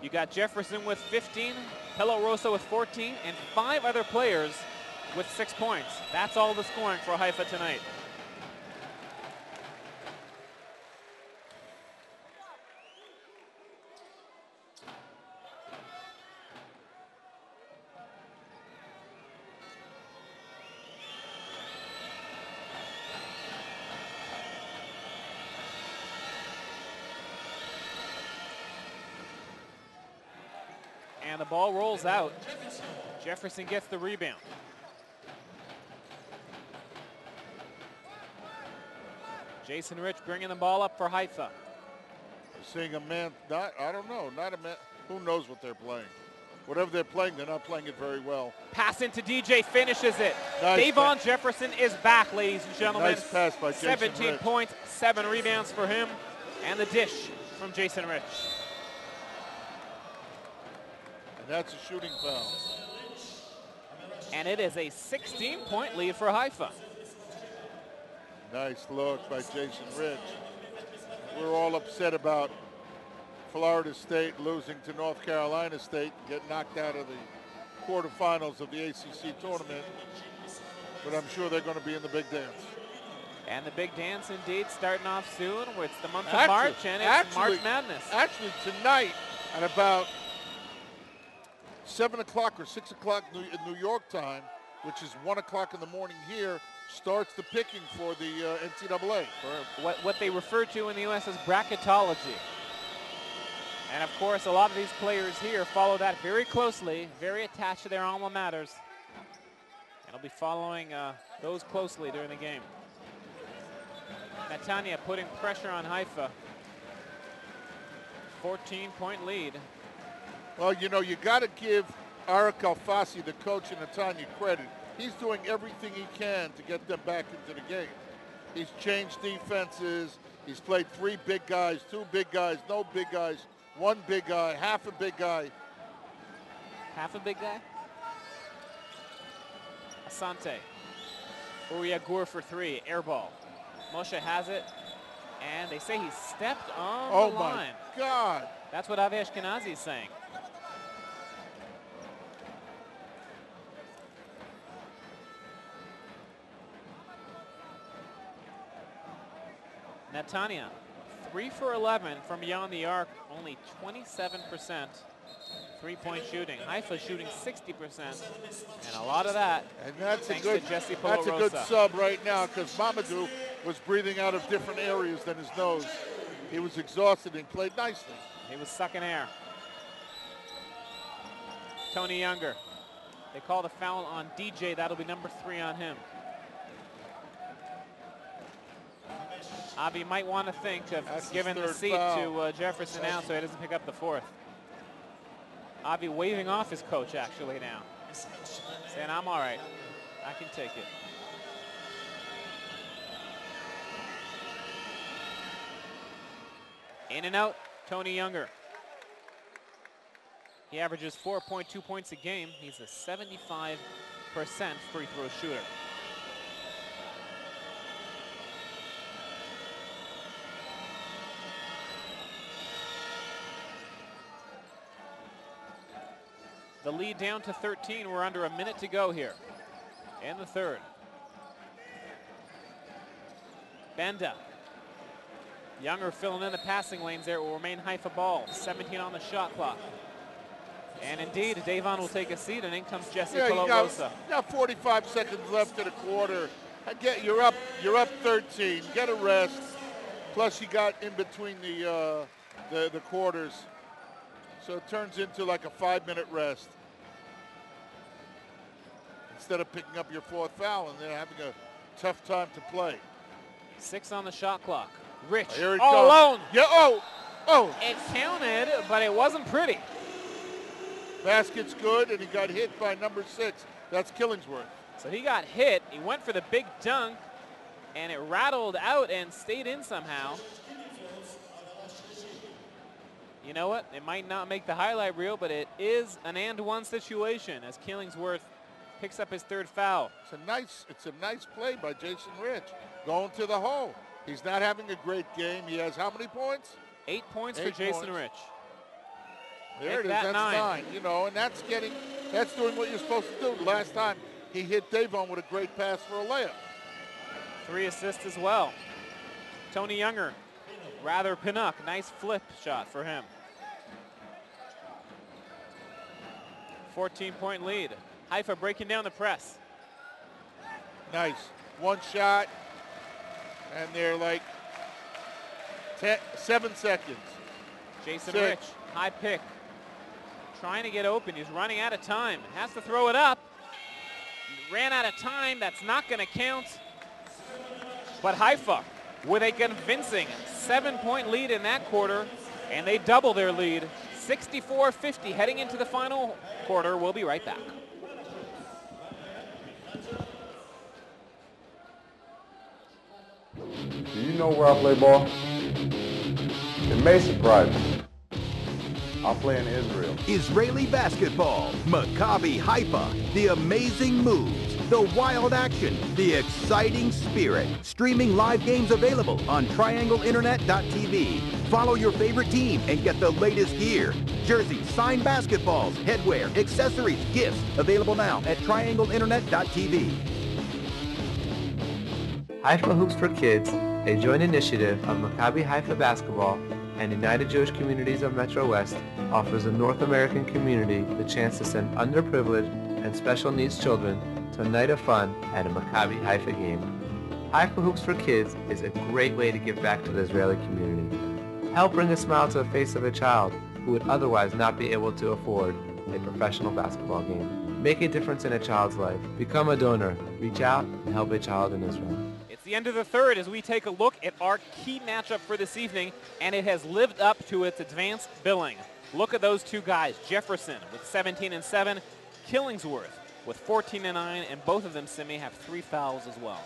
You got Jefferson with 15, Pello-Rosa with 14, and 5 other players with 6 points. That's all the scoring for Haifa tonight. And the ball rolls out. Jefferson gets the rebound. Jason Rich bringing the ball up for Haifa. Seeing a man, I don't know, not a man, who knows what they're playing. Whatever they're playing, they're not playing it very well. Pass into DJ, finishes it. Nice Davon Jefferson is back, ladies and gentlemen. Nice pass by Jason 17 Rich. points, 7 rebounds for him. And the dish from Jason Rich. And that's a shooting foul. And it is a 16-point lead for Haifa. Nice look by Jason Rich. We're all upset about Florida State losing to North Carolina State, get knocked out of the quarterfinals of the ACC tournament. But I'm sure they're going to be in the big dance. And the big dance indeed starting off soon. It's the month of March and it's March Madness. Actually tonight at about 7 o'clock or 6 o'clock New York time, which is 1 o'clock in the morning here, starts the picking for the NCAA. For what they refer to in the U.S. as bracketology. And of course, a lot of these players here follow that very closely, very attached to their alma maters. And will be following those closely during the game. Netania putting pressure on Haifa. 14-point lead. Well, you know, you got to give Arik Alfasi, the coach in Netania, credit. He's doing everything he can to get them back into the game. He's changed defenses. He's played 3 big guys, 2 big guys, no big guys, 1 big guy, half a big guy. Half a big guy? Asante. Uriah Gur for 3, air ball. Moshe has it, and they say he stepped on the line. Oh my God. That's what Avi Ashkenazi is saying. Netania, 3 for 11 from beyond the arc, only 27% three-point shooting. Haifa shooting 60%, and a lot of that and that's thanks a good, to Jesse that's a good Polarosa. sub right now because Mamadou was breathing out of different areas than his nose. He was exhausted and played nicely. He was sucking air. Tony Younger. They called a foul on DJ. That'll be number 3 on him. Avi might want to think of giving the seat to Jefferson now so he doesn't pick up the 4th. Avi waving off his coach actually now. Saying, I'm all right. I can take it. In and out, Tony Younger. He averages 4.2 points a game. He's a 75% free throw shooter. The lead down to 13. We're under a minute to go here in the third. Benda. Younger filling in the passing lanes there. It will remain Haifa ball. 17 on the shot clock. And indeed, Davon will take a seat, and in comes Jesse Polarosa. You got 45 seconds left in the quarter. You're up 13. Get a rest. Plus, you got in between the quarters. So it turns into like a 5-minute rest. Instead of picking up your 4th foul and then having a tough time to play. 6 on the shot clock. Rich all alone. Yeah, oh. It counted, but it wasn't pretty. Basket's good, and he got hit by number 6. That's Killingsworth. So he got hit. He went for the big dunk, and it rattled out and stayed in somehow. You know what? It might not make the highlight reel, but it is an and-one situation as Killingsworth picks up his 3rd foul. It's a nice play by Jason Rich, going to the hole. He's not having a great game. He has how many points? 8 points for Jason Rich. There it is. That's 9. You know, and that's doing what you're supposed to do. Last time he hit Davon with a great pass for a layup. 3 assists as well. Tony Younger, rather Pinnock, nice flip shot for him. 14-point lead. Haifa breaking down the press. Nice. One shot, and they're like 7 seconds. Jason 6. Rich, high pick. Trying to get open. He's running out of time. Has to throw it up. Ran out of time. That's not going to count. But Haifa with a convincing 7-point lead in that quarter, and they double their lead. 64-50 heading into the final quarter. We'll be right back. Do you know where I play ball? It may surprise you. I play in Israel. Israeli basketball, Maccabi Haifa, the amazing moves, the wild action, the exciting spirit. Streaming live games available on triangleinternet.tv. Follow your favorite team and get the latest gear. Jerseys, signed basketballs, headwear, accessories, gifts, available now at triangleinternet.tv. Haifa Hoops for Kids, a joint initiative of Maccabi Haifa Basketball and United Jewish Communities of Metro West, offers the North American community the chance to send underprivileged and special needs children to a night of fun at a Maccabi Haifa game. Haifa Hoops for Kids is a great way to give back to the Israeli community. Help bring a smile to the face of a child who would otherwise not be able to afford a professional basketball game. Make a difference in a child's life. Become a donor. Reach out and help a child in Israel. It's the end of the third as we take a look at our key matchup for this evening, and it has lived up to its advanced billing. Look at those two guys, Jefferson with 17 and 7, Killingsworth with 14 and 9, and both of them, Simi, have 3 fouls as well.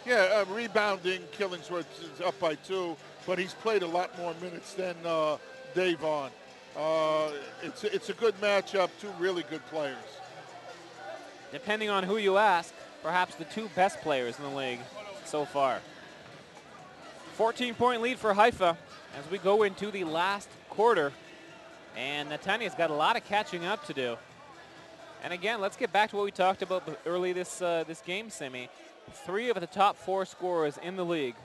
Yeah, rebounding, Killingsworth is up by 2, but he's played a lot more minutes than Davon. It's a good matchup, 2 really good players. Depending on who you ask, perhaps the 2 best players in the league so far. 14-point lead for Haifa as we go into the last quarter. And Netania's got a lot of catching up to do. And again, let's get back to what we talked about early this game, Simi. 3 of the top 4 scorers in the league.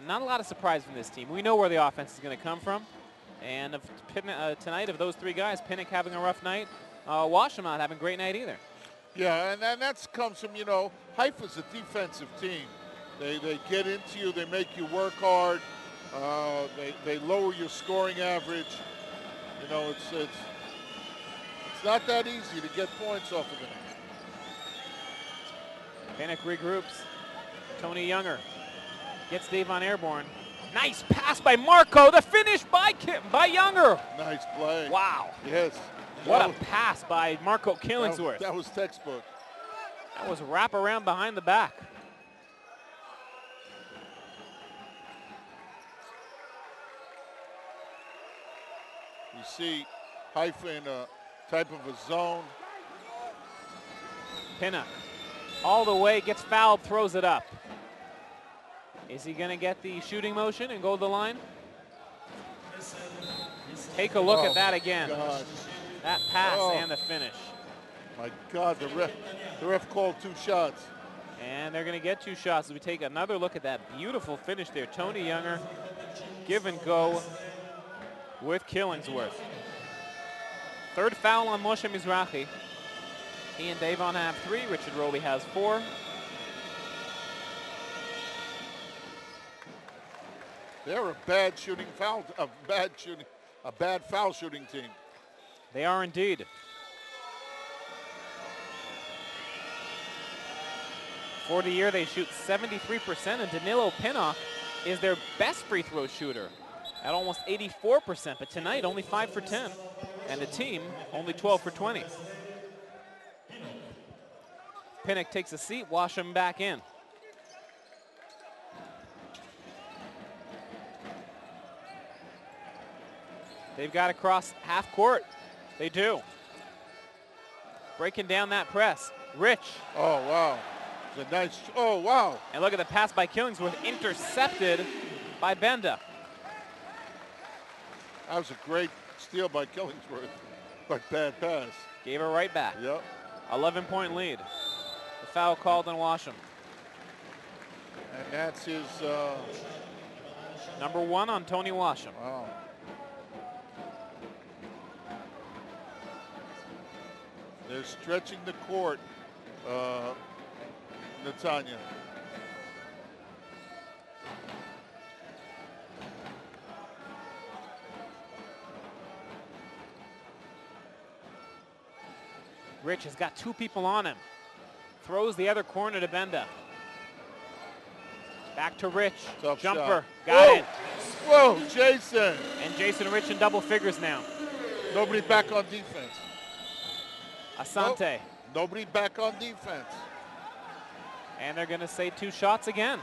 Not a lot of surprise from this team. We know where the offense is going to come from. And tonight, of those 3 guys, Pinnock having a rough night, Washam not having a great night either. Yeah, and that comes from, Haifa's a defensive team. They get into you, they make you work hard, they lower your scoring average. It's not that easy to get points off of them. Pinnock regroups. Tony Younger gets Davon airborne. Nice pass by Marco. The finish by Younger. Nice play. Wow. Yes. What a pass by Marco Killingsworth. That was textbook. That was wrap around behind the back. You see Haifa in a type of a zone. Pinnock all the way, gets fouled, throws it up. Is he going to get the shooting motion and go to the line? Take a look at that again. God. That pass and the finish. My God, the ref called 2 shots. And they're going to get 2 shots as we take another look at that beautiful finish there. Tony Younger, give and go with Killingsworth. 3rd foul on Moshe Mizrahi. He and Davon have 3. Richard Roby has 4. They're a bad foul shooting team. They are indeed. For the year, they shoot 73%, and Danilo Pinnock is their best free throw shooter at almost 84%, but tonight only 5 for 10, and the team only 12 for 20. Pinnock takes a seat, Washam back in. They've got to cross half court. They do. Breaking down that press. Rich. Oh, wow. It's a nice, oh, wow. And look at the pass by Killingsworth, intercepted by Benda. That was a great steal by Killingsworth, but bad pass. Gave her right back. Yep. 11-point lead. The foul called on Washam. And that's his... Number 1 on Tony Washam. Wow. They're stretching the court, Netania. Rich has got 2 people on him. Throws the other corner to Benda. Back to Rich. Tough Jumper. shot. Got it. Whoa, Jason. And Jason Rich in double figures now. Nobody back on defense. Asante. Nope. Nobody back on defense. And they're going to say 2 shots again.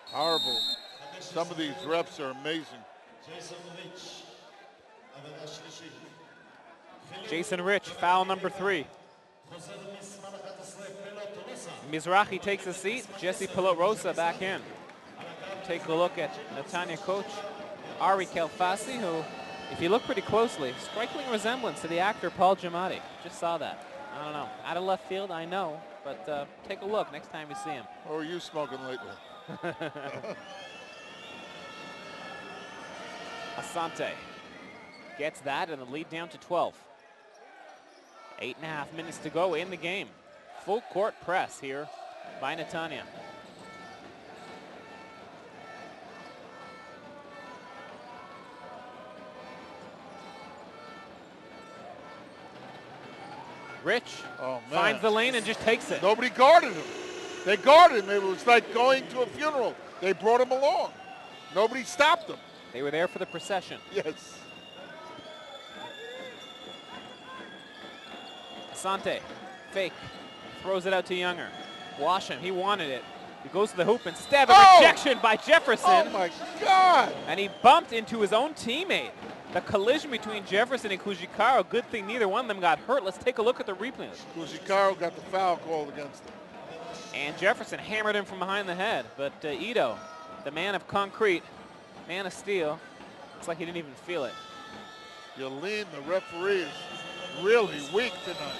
Horrible. Some of these refs are amazing. Jason Rich, foul number 3. Mizrahi takes a seat. Jesse Pelot-Rosa back in. Take a look at Netania coach Ari Kelfasi, who, if you look pretty closely, striking resemblance to the actor Paul Giamatti. Just saw that. I don't know. Out of left field, I know, but take a look next time you see him. What were you smoking lately? Asante gets that and the lead down to 12. 8.5 minutes to go in the game. Full court press here by Netania. Rich finds the lane and just takes it. Nobody guarded him. They guarded him. It was like going to a funeral. They brought him along. Nobody stopped him. They were there for the procession. Yes. Asante, fake, throws it out to Younger. Washam, he wanted it. He goes to the hoop instead of rejection by Jefferson. Oh my God! And he bumped into his own teammate. The collision between Jefferson and Kujikaro, good thing neither one of them got hurt. Let's take a look at the replays. Kujikaro got the foul called against him. And Jefferson hammered him from behind the head. But Ito, the man of concrete, man of steel, looks like he didn't even feel it. Yelene, the referee, is really weak tonight.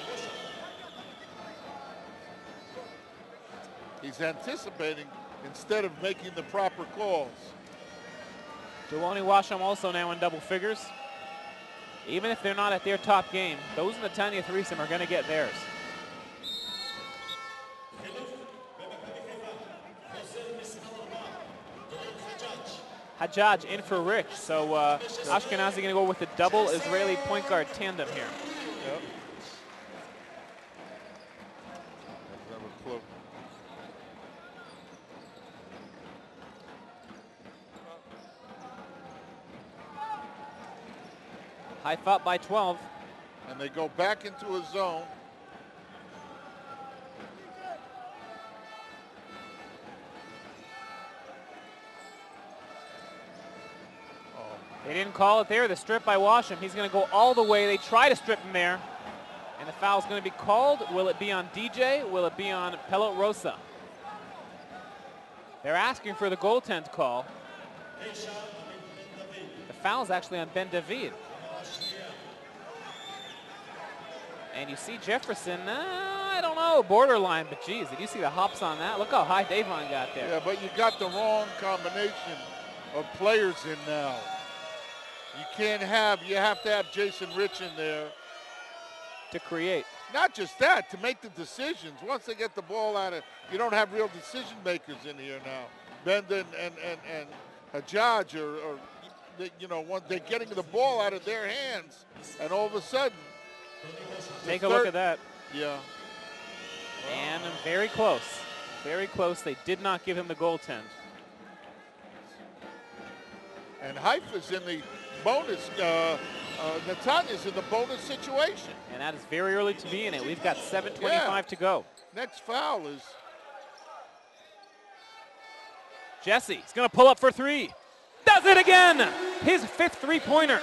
He's anticipating instead of making the proper calls. Jelani Washam also now in double figures. Even if they're not at their top game, those in the Netania threesome are going to get theirs. Hajjaj in for Rich, so Ashkenazi going to go with the double Israeli point guard tandem here. Yep. Haifa up by 12. And they go back into a zone. They didn't call it there. The strip by Washam. He's going to go all the way. They try to strip him there. And the foul's going to be called. Will it be on DJ? Will it be on Pelot-Rosa? They're asking for the goaltend call. The foul's actually on Ben David. And you see Jefferson, I don't know, borderline, but geez, did you see the hops on that? Look how high Davon got there. Yeah, but you got the wrong combination of players in now. You have to have Jason Rich in there. To create. Not just that, to make the decisions. Once they get the ball out of, you don't have real decision makers in here now. Benda and Hajjaj are they're getting the ball out of their hands, and all of a sudden. Take a look at that. Yeah. And very close. Very close. They did not give him the goaltend. And Haifa's in the bonus. Netania's in the bonus situation. And that is very early to be in it. We've got 7:25 to go. Next foul is Jesse. He's going to pull up for 3. Does it again! His 5th three-pointer.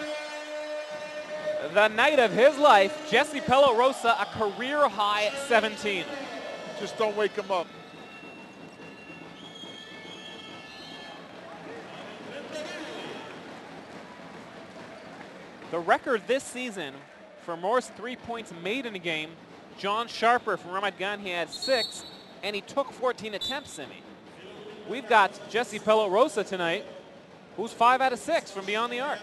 The night of his life, Jesse Pelot-Rosa, a career-high 17. Just don't wake him up. The record this season for most 3 points made in a game, John Sharper from Ramat Gan, he had 6, and he took 14 attempts, Simi. We've got Jesse Pelot-Rosa tonight, who's 5 out of 6 from beyond the arc.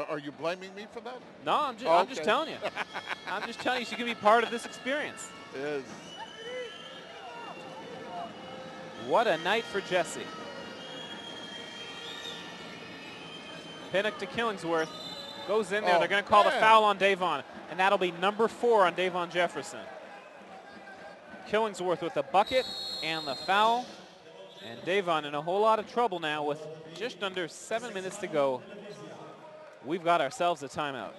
Are you blaming me for that? No, I'm just telling you. I'm just telling you she can be part of this experience. Yes. What a night for Jesse. Pinnock to Killingsworth. Goes in there. They're going to call the foul on Davon. And that'll be number 4 on Davon Jefferson. Killingsworth with the bucket and the foul. And Davon in a whole lot of trouble now with just under 7 minutes to go. We've got ourselves a timeout.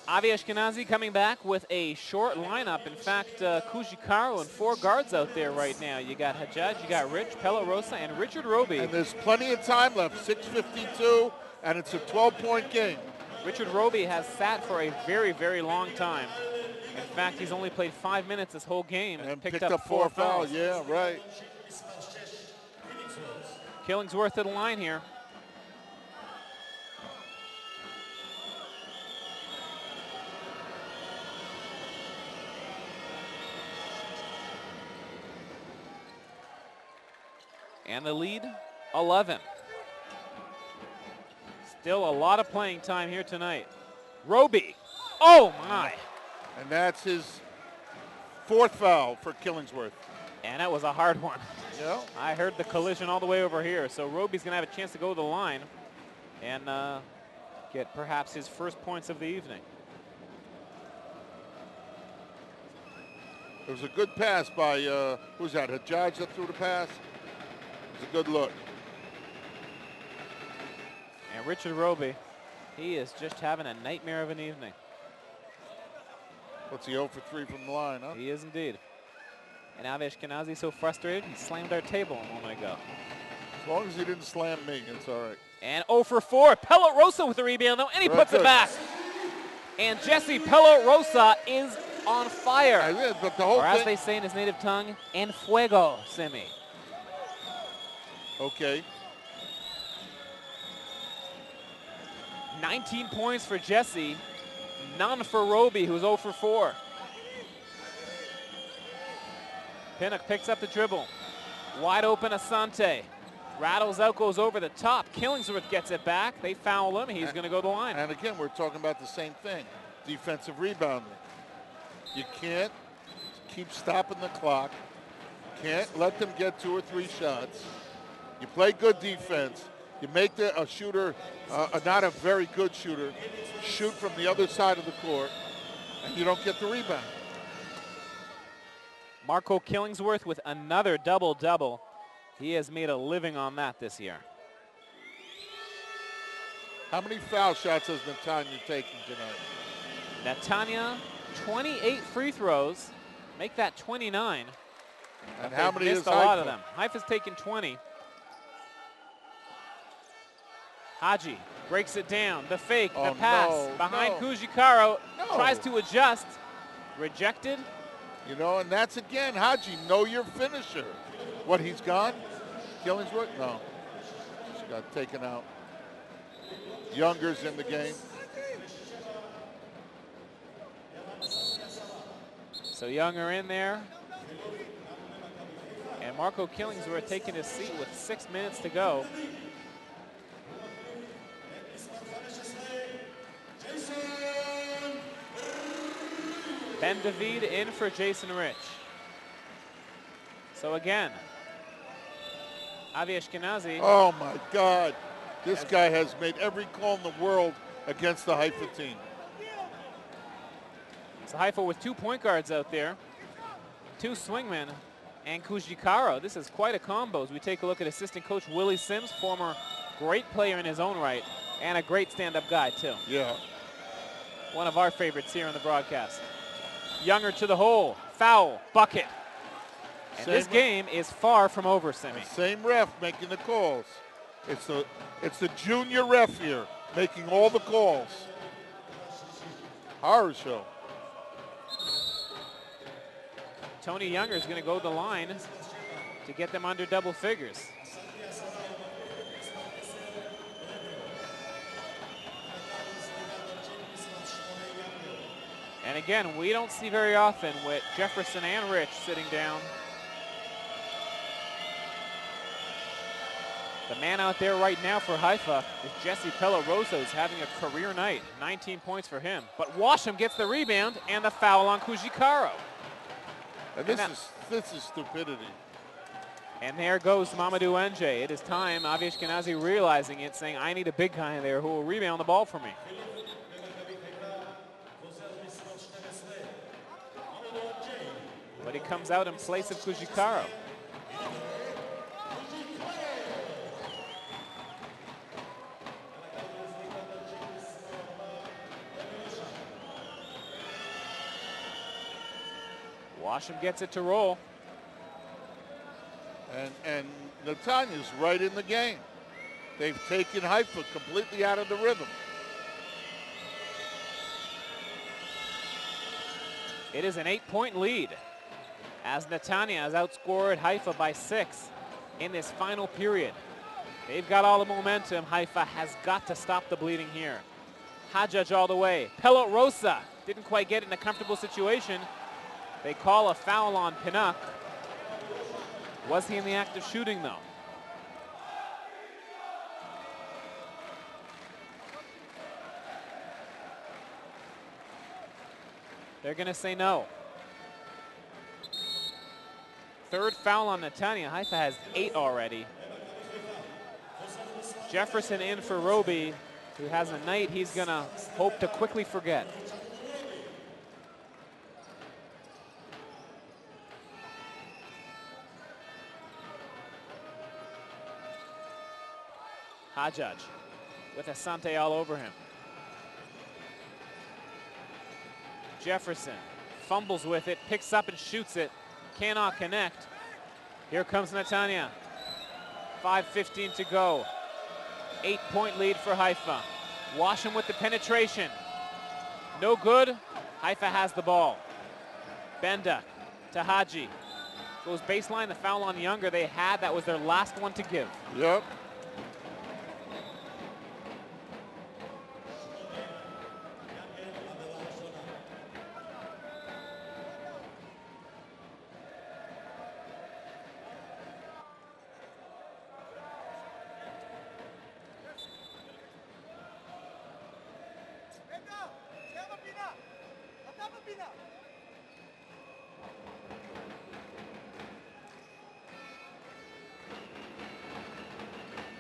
Avi Ashkenazi coming back with a short lineup. In fact, Kujikaru and 4 guards out there right now. You got Hajjaj, you got Rich, Pelot-Rosa, and Richard Roby. And there's plenty of time left, 6:52, and it's a 12-point game. Richard Roby has sat for a very, very long time. In fact, he's only played 5 minutes this whole game and picked up 4 fouls. Yeah, right. Killingsworth to the line here. And the lead, 11. Still a lot of playing time here tonight. Roby, oh my. And that's his 4th foul for Killingsworth. And that was a hard one. Yeah. I heard the collision all the way over here. So Roby's gonna have a chance to go to the line and get perhaps his first points of the evening. It was a good pass by, who's that, Hajjaj that threw the pass? It was a good look. And Richard Roby, he is just having a nightmare of an evening. What's he 0 for 3 from the line, huh? He is indeed. And Avi Ashkenazi so frustrated, he slammed our table a moment ago. As long as he didn't slam me, it's all right. And 0 for 4, Pelot-Rosa with the rebound though, and he puts it back. And Jesse Pelot-Rosa is on fire. Yeah, but the whole or as they say in his native tongue, en fuego, Simi. Okay. 19 points for Jesse, none for Roby, who's 0 for 4. Pinnock picks up the dribble. Wide open Asante. Rattles out, goes over the top. Killingsworth gets it back. They foul him. He's going to go to the line. And again, we're talking about the same thing. Defensive rebounding. You can't keep stopping the clock. Can't let them get 2 or 3 shots. You play good defense. You make a shooter, not a very good shooter, shoot from the other side of the court, and you don't get the rebound. Marco Killingsworth with another double-double. He has made a living on that this year. How many foul shots has Netania taken tonight? Netania, 28 free throws. Make that 29. And how many missed is a lot Haifa? of them. Haifa's taken 20. Haji breaks it down. The fake, the pass behind Kujikaro. Tries to adjust. Rejected. You know, and that's again, Haji, know your finisher. What, he's gone? Killingsworth? No. She got taken out. Younger's in the game. So Younger in there. And Marco Killingsworth taking his seat with 6 minutes to go. Ben David in for Jason Rich. So again, Avi Ashkenazi. Oh my God. This guy has made every call in the world against the Haifa team. So Haifa with 2 point guards out there, 2 swingmen, and Kujikaro. This is quite a combo as we take a look at assistant coach Willie Sims, former great player in his own right, and a great stand-up guy too. Yeah. One of our favorites here on the broadcast. Younger to the hole, foul, bucket. And this game is far from over, Simi. Same ref making the calls. It's the junior ref here making all the calls. Horror show. Tony Younger is going to go to the line to get them under double figures. And again, we don't see very often with Jefferson and Rich sitting down. The man out there right now for Haifa is Jesse Pellarosa, who's having a career night. 19 points for him. But Washam gets the rebound and the foul on Kujikaro. And this is stupidity. And there goes Mamadou Nje. It is time. Avi Ashkenazi realizing it, saying, I need a big guy there who will rebound the ball for me. But he comes out in place of Kujikaro. Washam gets it to roll. And Netania's right in the game. They've taken Haifa completely out of the rhythm. It is an 8-point lead as Netania has outscored Haifa by 6 in this final period. They've got all the momentum. Haifa has got to stop the bleeding here. Hajjaj all the way. Pelot Rosa didn't quite get in a comfortable situation. They call a foul on Pinnock. Was he in the act of shooting, though? They're going to say no. Third foul on Netania. Haifa has 8 already. Jefferson in for Roby, who has a night he's going to hope to quickly forget. Hajjaj with Asante all over him. Jefferson fumbles with it, picks up and shoots it. Cannot connect. Here comes Netania. 5:15 to go. 8-point lead for Haifa. Washam with the penetration. No good. Haifa has the ball. Benda to Haji. Goes baseline, the foul on Younger they had. That was their last one to give. Yep.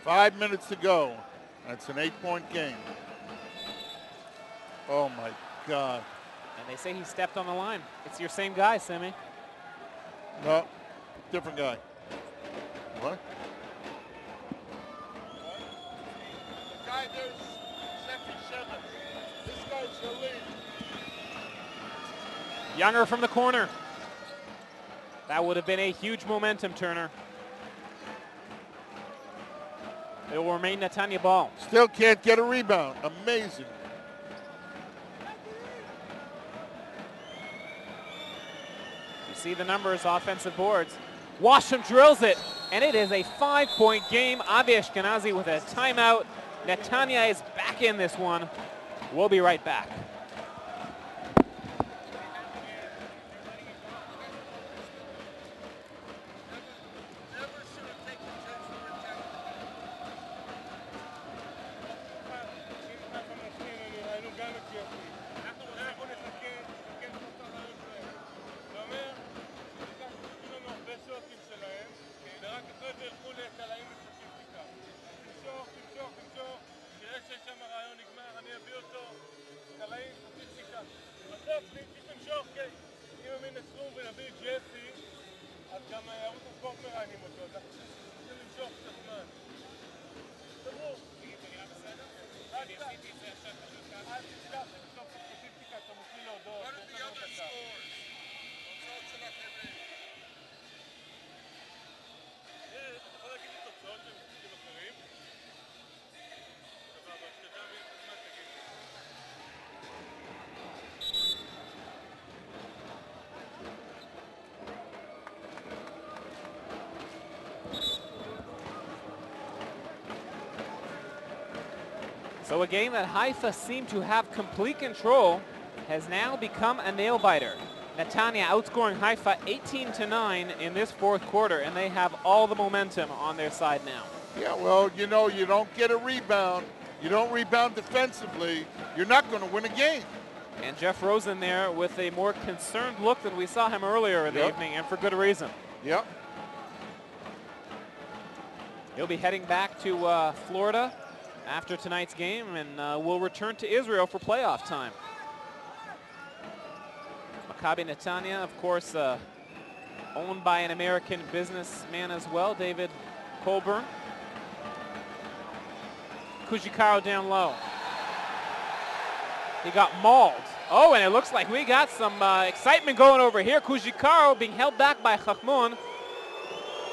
Five minutes to go. That's an 8-point game. Oh my God. And they say he stepped on the line. It's your same guy, Simi. No, different guy. What? The guy there's Sefi Shemin. This guy's the lead. Younger from the corner. That would have been a huge momentum turner. It will remain Netania ball. Still can't get a rebound. Amazing. You see the numbers, offensive boards. Washam drills it, and it is a 5-point game. Avi Ashkenazi with a timeout. Netania is back in this one. We'll be right back. So a game that Haifa seemed to have complete control has now become a nail-biter. Netania outscoring Haifa 18-9 in this fourth quarter, and they have all the momentum on their side now. Yeah, well, you know, you don't get a rebound. You don't rebound defensively. You're not going to win a game. And Jeff Rosen there with a more concerned look than we saw him earlier in the evening, and for good reason. Yep. He'll be heading back to Florida after tonight's game, and will return to Israel for playoff time. Maccabi Netania, of course, owned by an American businessman as well, David Colburn. Kujikaro down low. He got mauled. Oh, and it looks like we got some excitement going over here. Kujikaro being held back by Chachmon.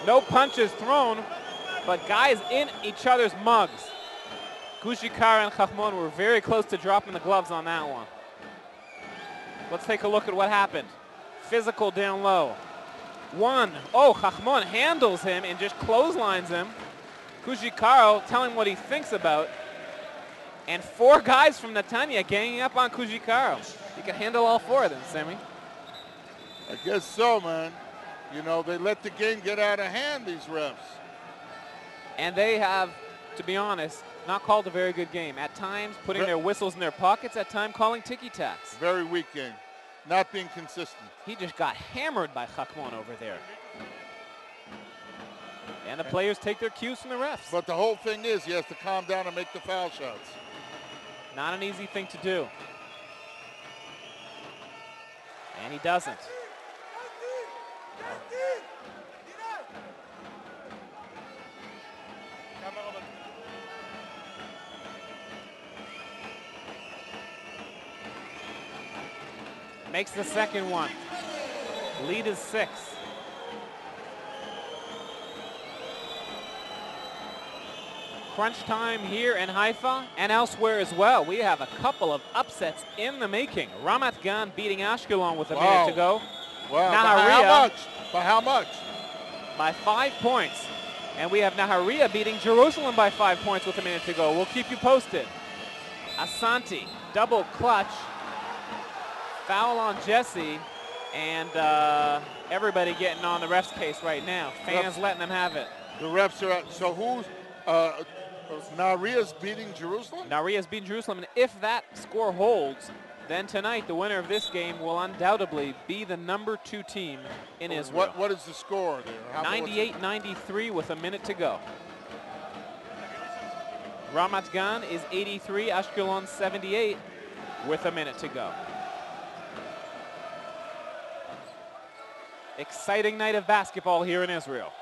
No punches thrown, but guys in each other's mugs. Kujikaro and Chachmon were very close to dropping the gloves on that one. Let's take a look at what happened. Physical down low. One. Oh, Chachmon handles him and just clotheslines him. Kujikaro telling what he thinks about. And four guys from Netania ganging up on Kujikaro. He can handle all four of them, Sammy. I guess so, man. You know, they let the game get out of hand, these refs. And they have, to be honest, not called a very good game. At times, putting their whistles in their pockets. At times, calling ticky-tacks. Very weak game. Not being consistent. He just got hammered by Chachmon over there. And the players take their cues from the refs. But the whole thing is he has to calm down and make the foul shots. Not an easy thing to do. And he doesn't. Makes the second one. Lead is 6. Crunch time here in Haifa and elsewhere as well. We have a couple of upsets in the making. Ramat Gan beating Ashkelon with a minute to go. Wow, Naharia, by how much? By how much? By 5 points. And we have Naharia beating Jerusalem by 5 points with a minute to go. We'll keep you posted. Asante, double clutch. Foul on Jesse, and everybody getting on the ref's case right now. Fans letting them have it. The refs are out. So who's Naria's beating Jerusalem? Naria's beating Jerusalem, and if that score holds, then tonight the winner of this game will undoubtedly be the number 2 team in Israel. What is the score there? 98-93 with a minute to go. Ramat Gan is 83, Ashkelon 78 with a minute to go. Exciting night of basketball here in Israel.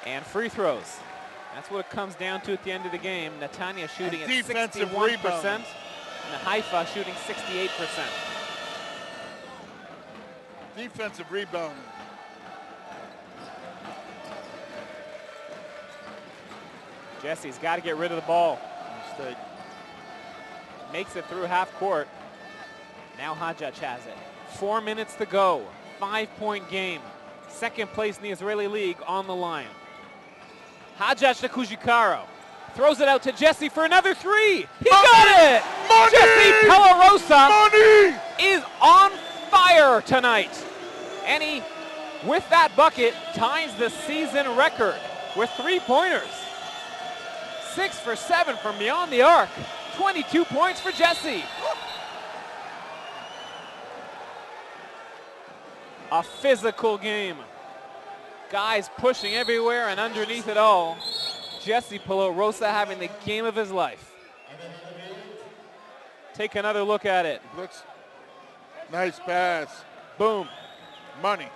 And free throws. That's what it comes down to at the end of the game. Netania shooting at defensive 61%, rebound. and Haifa shooting 68%. Defensive rebound. Jesse's got to get rid of the ball. Mistake. Makes it through half court. Now Hadjach has it. 4 minutes to go. 5-point game. Second place in the Israeli League on the line. Hadjach to Kujikaro. Throws it out to Jesse for another three. He got it! Money! Jesse Pelarosa Money! is on fire tonight. And he, with that bucket, ties the season record with 3-pointers. 6 for 7 from beyond the arc. 22 points for Jesse. A physical game. Guys pushing everywhere and underneath it all. Jesse Pelarosa having the game of his life. Take another look at it. Looks nice pass. Boom. Money.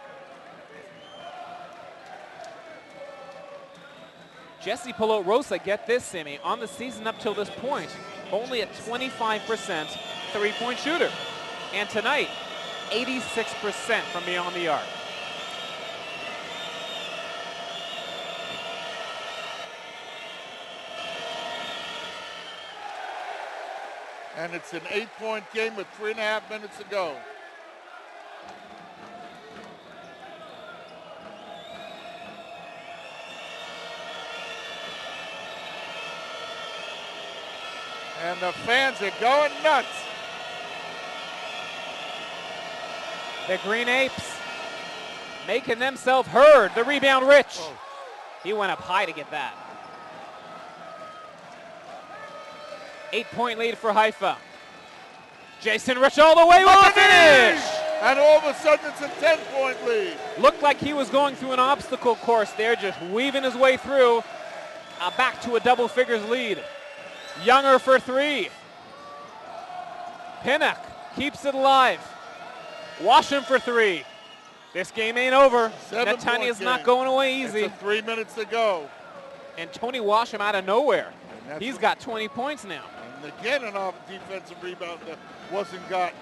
Jesse Pelarosa, get this, Sammy, on the season up till this point, only a 25% three-point shooter. And tonight, 86% from beyond the arc. And it's an 8-point game with 3.5 minutes to go. And the fans are going nuts. The Green Apes making themselves heard. The rebound, Rich. Oh. He went up high to get that. 8-point lead for Haifa. Jason Rich all the way with the finish. And all of a sudden it's a 10-point lead. Looked like he was going through an obstacle course there, just weaving his way through. Back to a double figures lead. Younger for three. Pinnock keeps it alive. Washam for three. This game ain't over. Netania's not going away easy. It's 3 minutes to go. And Tony Washam out of nowhere. He's got 20 points now. And again, an off defensive rebound that wasn't gotten.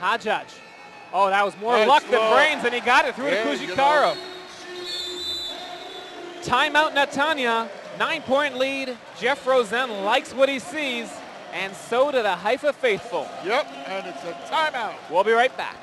Hadjach. Oh, that was more That's luck slow. than brains, and he got it through to Kujikaro. Timeout Netania, 9-point lead. Jeff Rosen likes what he sees, and so do the Haifa faithful. Yep, and it's a timeout. We'll be right back.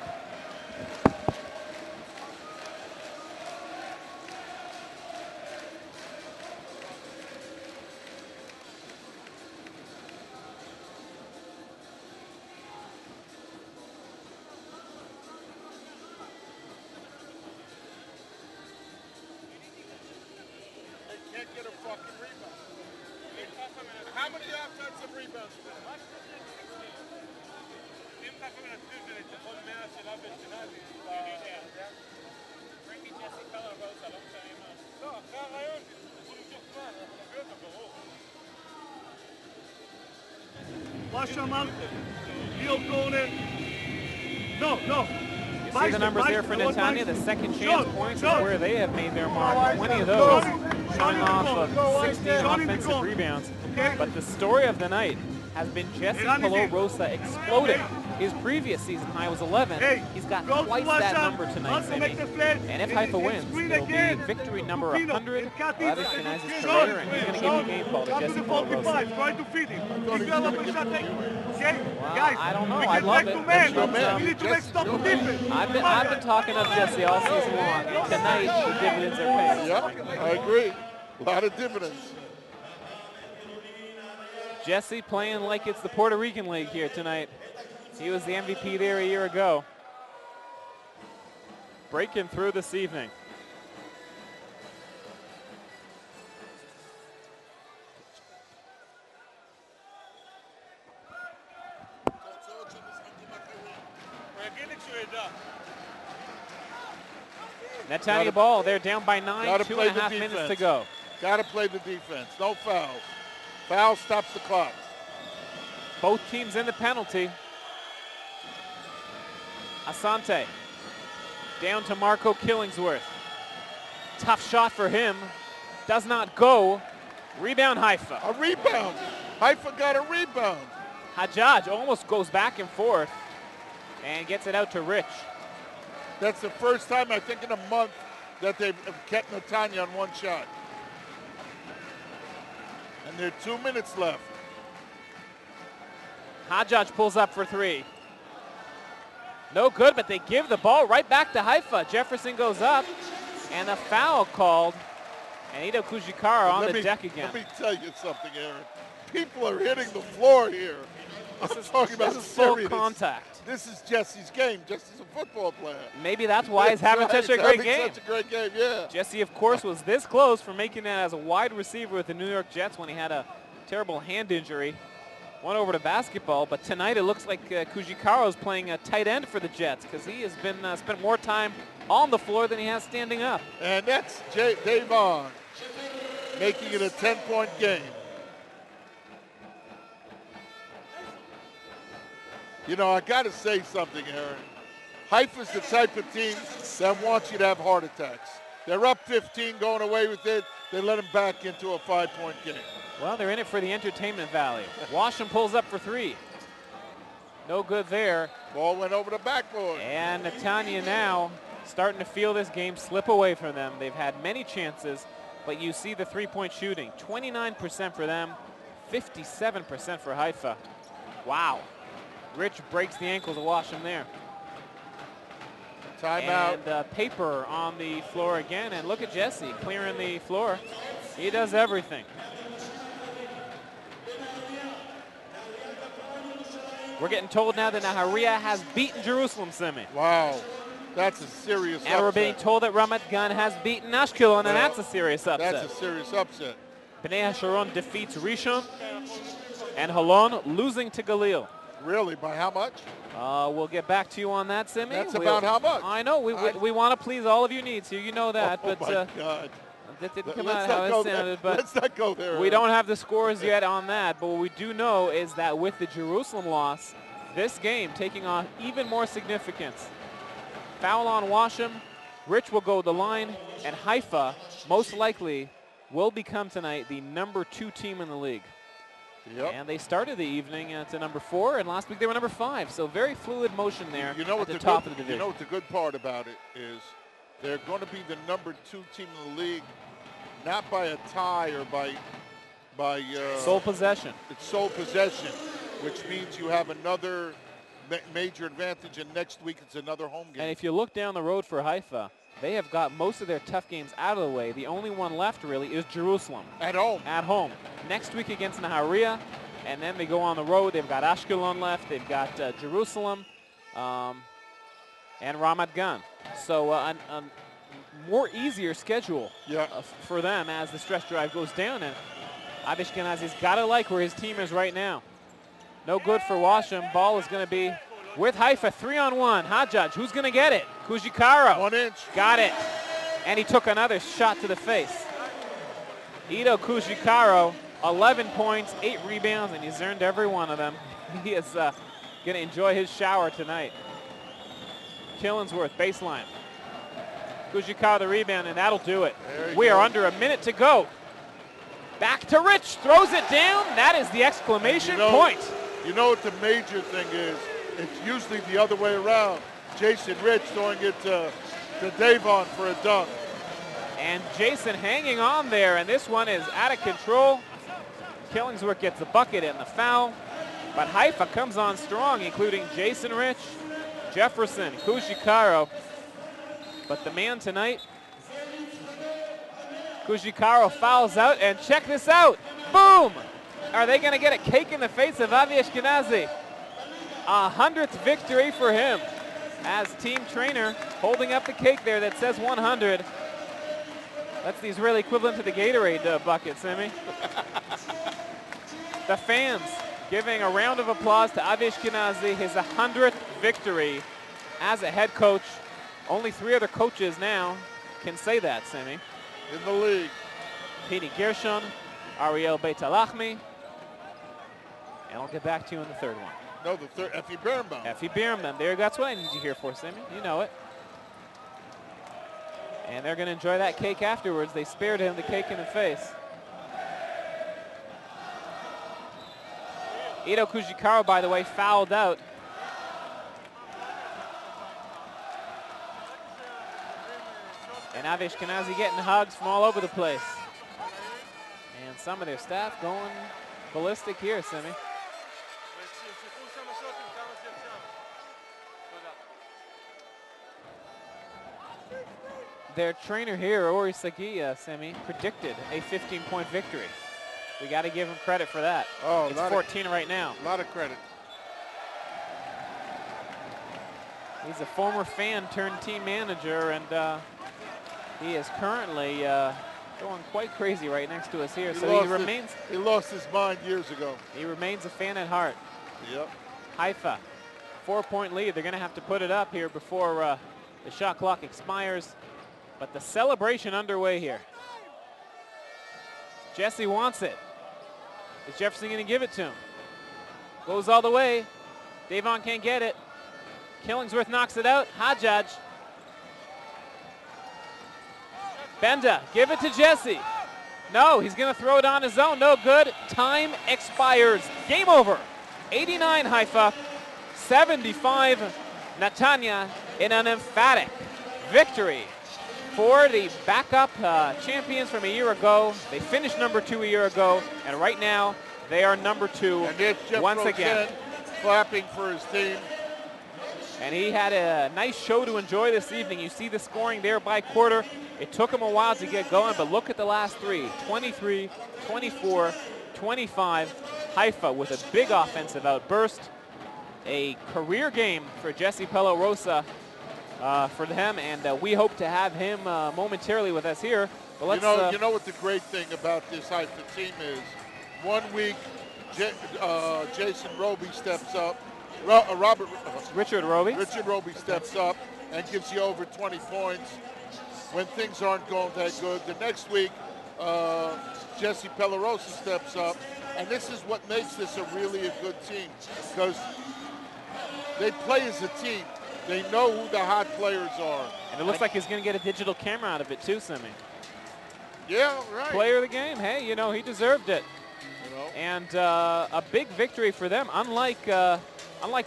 How many offensive rebounds? מה שאמרת, ליאור קורנר, לא, לא. You see the numbers there for Netania. The second chance points is where they have made their mark. 20 of those coming off of 16 offensive rebounds. But the story of the night has been Jesse Pelarosa exploding. His previous season high was 11. He's got twice that number tonight, Sammy. And if Haifa wins, it'll be victory number 100 of Ashkenazi's career, and he's going to give a game call to Jesse Pelarosa. Well, I don't know. I love it. I've been talking up Jesse all season long. Tonight, the dividends are paying. Yeah, I agree. A lot of dividends. Jesse playing like it's the Puerto Rican League here tonight. He was the MVP there a year ago. Breaking through this evening. Netania ball, they're down by 9, 2.5 minutes to go. Got to play the defense. No fouls. Foul stops the clock. Both teams in the penalty. Asante down to Marco Killingsworth. Tough shot for him. Does not go. Rebound Haifa. A rebound. Haifa got a rebound. Hajjaj almost goes back and forth and gets it out to Rich. That's the first time, I think, in a month that they've kept Netania on one shot. And there are 2 minutes left. Hajjaj pulls up for three. No good, but they give the ball right back to Haifa. Jefferson goes up, and a foul called. And Ido Kujikara on the deck again. Let me tell you something, Aaron. People are hitting the floor here. This is full contact. This is Jesse's game. Jesse's a football player. Maybe that's why he's having such a great game. Such a great game, yeah. Jesse, of course, was this close from making it as a wide receiver with the New York Jets when he had a terrible hand injury. Went over to basketball, but tonight it looks like Kujikaro is playing a tight end for the Jets because he has been spent more time on the floor than he has standing up. And that's Davon making it a 10-point game. You know, I got to say something, Aaron. Haifa's the type of team that wants you to have heart attacks. They're up 15, going away with it. They let them back into a 5-point game. Well, they're in it for the entertainment value. Washam pulls up for three. No good there. Ball went over the backboard. And Netania now starting to feel this game slip away from them. They've had many chances, but you see the three-point shooting. 29% for them, 57% for Haifa. Wow. Rich breaks the ankles of Washam there. Timeout. And Paper on the floor again. And look at Jesse clearing the floor. He does everything. We're getting told now that Nahariya has beaten Jerusalem, Simi. Wow. That's a serious upset. And we're being told that Ramat Gan has beaten Ashkelon, and that's a serious upset. That's a serious upset. Bnei HaSharon defeats Rishon, and Holon losing to Galil. Really? By how much? We'll get back to you on that, Simi. That's about how much? I know. We want to please all of your needs here. You know that. Oh, but my God. That didn't come out how it sounded. But let's not go there. We don't have the scores yet on that. But what we do know is that with the Jerusalem loss, this game taking on even more significance. Foul on Washam. Rich will go the line. And Haifa, most likely, will become tonight the #2 team in the league. Yep. And they started the evening at number 4, and last week they were number 5. So very fluid motion there you know at the top of the division. You know what the good part about it is? They're going to be the #2 team in the league, not by a tie or by sole possession. It's sole possession, which means you have another major advantage, and next week it's another home game. And if you look down the road for Haifa, they have got most of their tough games out of the way. The only one left really is Jerusalem. At home. At home. Next week against Nahariya, and then they go on the road. They've got Ashkelon left. They've got Jerusalem and Ramat Gan. So a more easier schedule for them as the stretch drive goes down. And Avi Ashkenazi's got to like where his team is right now. No good for Washam. Ball is going to be with Haifa. 3-on-1. Hajjaj, who's going to get it? Kujikaro. 1 inch. Got it. And he took another shot to the face. Ido Kujikaro, 11 points, 8 rebounds, and he's earned every one of them. He is going to enjoy his shower tonight. Killingsworth, baseline. Kujikaro the rebound, and that'll do it. We are under a minute to go. Back to Rich, throws it down. That is the exclamation point. You know what the major thing is? It's usually the other way around. Jason Rich throwing it to Davon for a dunk. And Jason hanging on there, and this one is out of control. Killingsworth gets the bucket and the foul. But Haifa comes on strong, including Jason Rich, Jefferson, Kujikaro. But the man tonight, Kujikaro fouls out, and check this out. Boom! Are they going to get a cake in the face of Avi Ashkenazi? 100th victory for him as team trainer, holding up the cake there that says 100. That's the Israeli equivalent to the Gatorade bucket, Simi. The fans giving a round of applause to Avi Ashkenazi, his 100th victory as a head coach. Only 3 other coaches now can say that, Simi. In the league. Pini Gershon, Ariel Beitalachmi, And I'll get back to you in the third one. No, the third, Effie Birnbaum. Effie Birnbaum. There, that's what I need you here for, Simmy. You know it. And they're going to enjoy that cake afterwards. They spared him the cake in the face. Ito Kujikawa, by the way, fouled out. And Avi Ashkenazi getting hugs from all over the place. And some of their staff going ballistic here, Simi. Their trainer here, Ori Sagia, Simi, predicted a 15-point victory. We got to give him credit for that. Oh, it's 14 right now. A lot of credit. He's a former fan turned team manager, and he is currently going quite crazy right next to us here. He lost his mind years ago. He remains a fan at heart. Yep. Haifa, 4-point lead. They're going to have to put it up here before the shot clock expires. But the celebration underway here. Jesse wants it. Is Jefferson going to give it to him? Goes all the way. Davon can't get it. Killingsworth knocks it out. Hajjaj. Benda, give it to Jesse. No, he's going to throw it on his own. No good. Time expires. Game over. 89 Haifa, 75 Netania in an emphatic victory for the backup champions from a year ago. They finished number 2 a year ago, and right now they are number 2 once again. Clapping for his team. And he had a nice show to enjoy this evening. You see the scoring there by quarter. It took him a while to get going, but look at the last three. 23, 24, 25. Haifa with a big offensive outburst. A career game for Jesse Pello-Rosa for them, and we hope to have him momentarily with us here. But let's, you know what the great thing about this Haifa team is? 1 week, Jason Roby steps up. Richard Roby. Richard Roby steps up and gives you over 20 points when things aren't going that good. The next week, Jesse Pello-Rosa steps up, and this is what makes this a really a good team, because they play as a team. They know who the hot players are. And it looks like he's going to get a digital camera out of it too, Simi. Yeah, right. Player of the game. Hey, you know, he deserved it. You know. And a big victory for them, unlike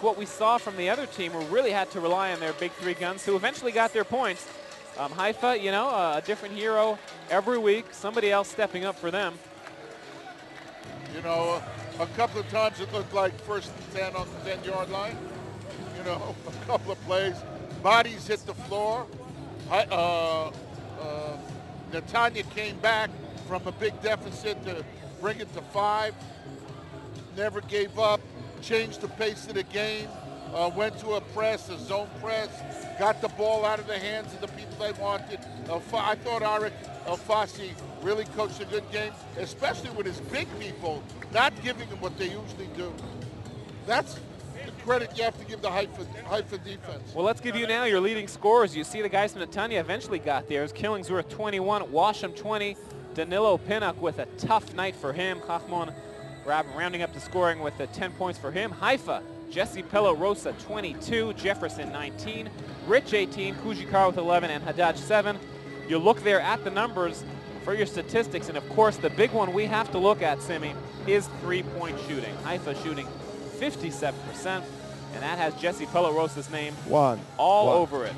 what we saw from the other team, who really had to rely on their big three guns, who eventually got their points. Haifa, you know, a different hero every week, somebody else stepping up for them. You know, a couple of times it looked like 1st and 10 on the 10-yard line. You know, a couple of plays. Bodies hit the floor. Netania came back from a big deficit to bring it to 5. Never gave up. Changed the pace of the game. Went to a press, a zone press. Got the ball out of the hands of the people they wanted. I thought Arik El-Fassi really coached a good game, especially with his big people not giving them what they usually do. That's the credit you have to give the Haifa defense. Well, let's give you now your leading scorers. You see the guys from Netania eventually got there. It was Killingsworth 21, Washam 20, Danilo Pinnock with a tough night for him. Chachmon rounding up the scoring with the 10 points for him. Haifa, Jesse Pello-Rosa 22, Jefferson 19, Rich 18, Kujikar with 11, and Haddad 7. You look there at the numbers for your statistics, and of course the big one we have to look at, Simi, is three-point shooting. Haifa shooting 57%, and that has Jesse Pello-Rosa's name all over it.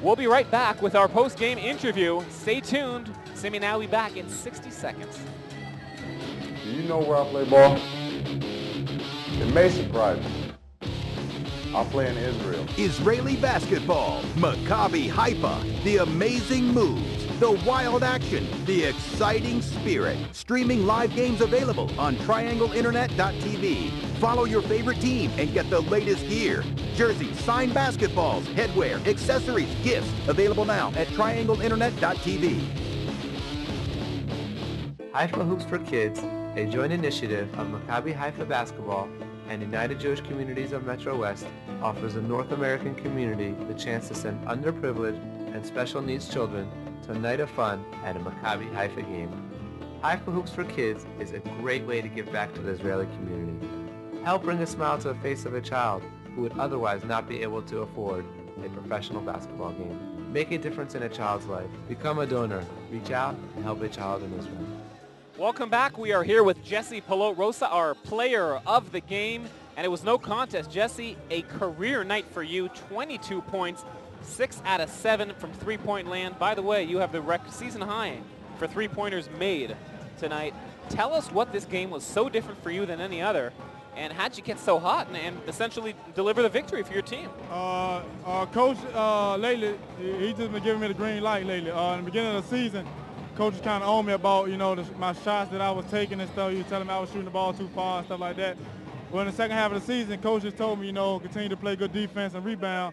We'll be right back with our post-game interview. Stay tuned. Simi now will be back in 60 seconds. Do you know where I play ball? It may surprise you. I play in Israel. Israeli basketball, Maccabi Haifa, the amazing moves, the wild action, the exciting spirit. Streaming live games available on triangleinternet.tv. Follow your favorite team and get the latest gear. Jerseys, signed basketballs, headwear, accessories, gifts. Available now at triangleinternet.tv. Haifa Hoops for Kids, a joint initiative of Maccabi Haifa Basketball and United Jewish Communities of Metro West, offers a North American community the chance to send underprivileged and special needs children to a night of fun at a Maccabi Haifa game. Haifa Hoops for Kids is a great way to give back to the Israeli community. Help bring a smile to the face of a child who would otherwise not be able to afford a professional basketball game. Make a difference in a child's life. Become a donor. Reach out and help a child in Israel. Welcome back. We are here with Jesse Pilot-Rosa, our player of the game. And it was no contest. Jesse, a career night for you. 22 points, 6 out of 7 from three-point land. By the way, you have the season high for three-pointers made tonight. Tell us what this game was so different for you than any other, and how'd you get so hot and essentially deliver the victory for your team? Coach, lately, he's just been giving me the green light lately. In the beginning of the season, Coach was kind of on me about, my shots that I was taking and stuff. He was telling me I was shooting the ball too far and stuff like that. Well, in the second half of the season, Coach just told me, continue to play good defense and rebound.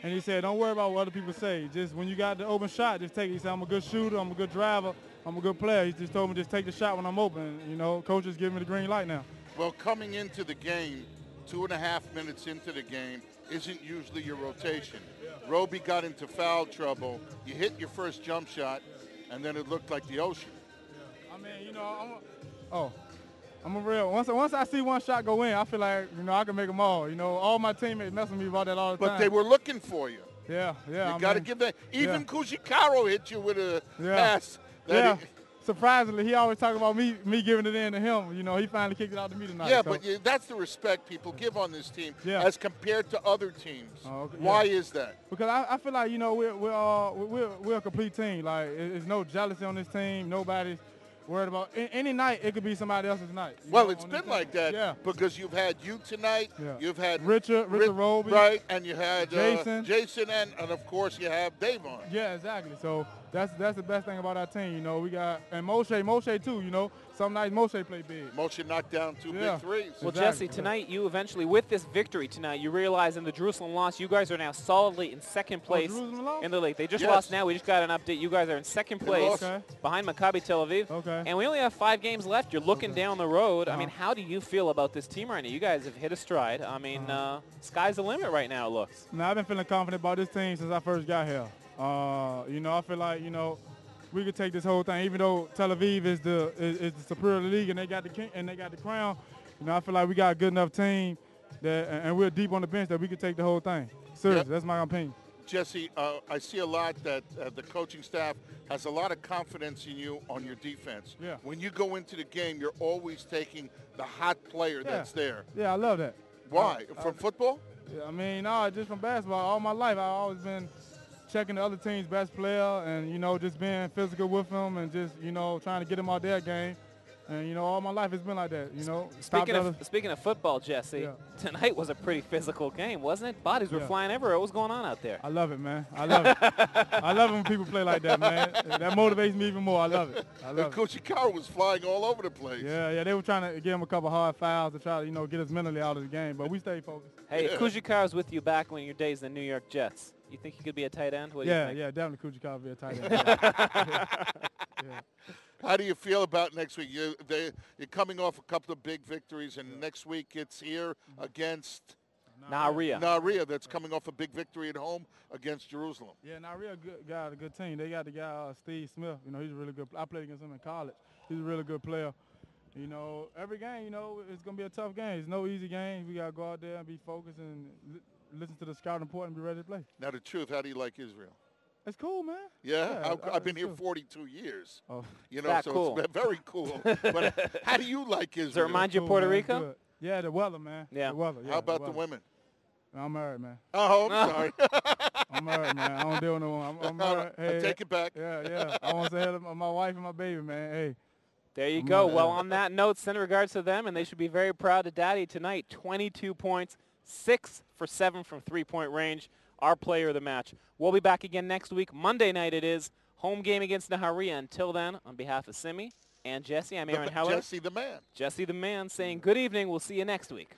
And he said, don't worry about what other people say. Just when you got the open shot, just take it. He said, I'm a good shooter, I'm a good driver, I'm a good player. He just told me just take the shot when I'm open. Coach is giving me the green light now. Well, coming into the game, 2.5 minutes into the game, isn't usually your rotation. Roby got into foul trouble. You hit your first jump shot, and then it looked like the ocean. I mean, I'm a real. Once I see one shot go in, I feel like, I can make them all. All my teammates mess with me about that all the time. But they were looking for you. Yeah. You got to give that. Even Kujikaro hit you with a pass. Surprisingly, he always talk about me giving it in to him. He finally kicked it out to me tonight. Yeah, so. But that's the respect people give on this team as compared to other teams. Oh, okay. Why is that? Because I feel like, we're a complete team. Like, there's no jealousy on this team. Nobody's worried about any night. It could be somebody else's night. Well, it's been like that because you've had you tonight. Yeah. You've had Richard Roby, right, and you had Jason, and of course you have Davon. Yeah, exactly. So that's the best thing about our team. We got and Moshe too. Some nights Moshe play big. Moshe knocked down two big threes. Well, Jesse, tonight you eventually, with this victory tonight, you realize in the Jerusalem loss, you guys are now solidly in second place in the league. They just lost now. We just got an update. You guys are in second place behind Maccabi Tel Aviv. Okay. And we only have 5 games left. You're looking down the road. I mean, how do you feel about this team right now? You guys have hit a stride. I mean, sky's the limit right now, it looks. Now, I've been feeling confident about this team since I first got here. I feel like, we could take this whole thing, even though Tel Aviv is the superior league and they got the crown. I feel like we got a good enough team and we're deep on the bench that we could take the whole thing. Seriously, that's my opinion. Jesse, I see a lot that the coaching staff has a lot of confidence in you on your defense. Yeah. When you go into the game, you're always taking the hot player that's there. Yeah, I love that. Why? From football? Yeah, I mean, no, just from basketball. All my life, I've always been checking the other team's best player and, just being physical with them and just, trying to get them out their game. And, all my life it's been like that, Speaking of football, Jesse, tonight was a pretty physical game, wasn't it? Bodies were flying everywhere. What was going on out there? I love it, man. I love it. I love it when people play like that, man. That motivates me even more. I love it. Coach Ikara was flying all over the place. Yeah, they were trying to give him a couple hard fouls to try to, get us mentally out of the game, but we stayed focused. Hey, Kujika's with you back when your days in the New York Jets. You think he could be a tight end? What do you think? Yeah, definitely Kujika will be a tight end. How do you feel about next week? You're coming off a couple of big victories, and next week it's here against Nahariya. That's coming off a big victory at home against Jerusalem. Yeah, Nahariya got a good team. They got the guy Steve Smith. He's a really good. I played against him in college. He's a really good player. Every game, it's gonna be a tough game. It's no easy game. We gotta go out there and be focused and listen to the scouting report and be ready to play. Now, the truth, how do you like Israel? It's cool, man. Yeah, I've been here 42 years. Oh, so cool. It's very cool. But how do you like Israel? Does it remind you of Puerto Rico? Good. Yeah, the weather, man. Yeah. The weather. Yeah, how about the women? I'm married, man. Oh, I'm sorry. I'm married, man. I don't deal with no one. I'm married. Hey, I take it back. Yeah. I want to say hello to my wife and my baby, man. Hey. There you go. Well, on that note, send regards to them, and they should be very proud of Daddy tonight. 22 points, 6 for 7 from three-point range. Our player of the match. We'll be back again next week. Monday night it is. Home game against Nahariya. Until then, on behalf of Simi and Jesse, I'm Aaron Heller. Jesse the man. Jesse the man saying good evening. We'll see you next week.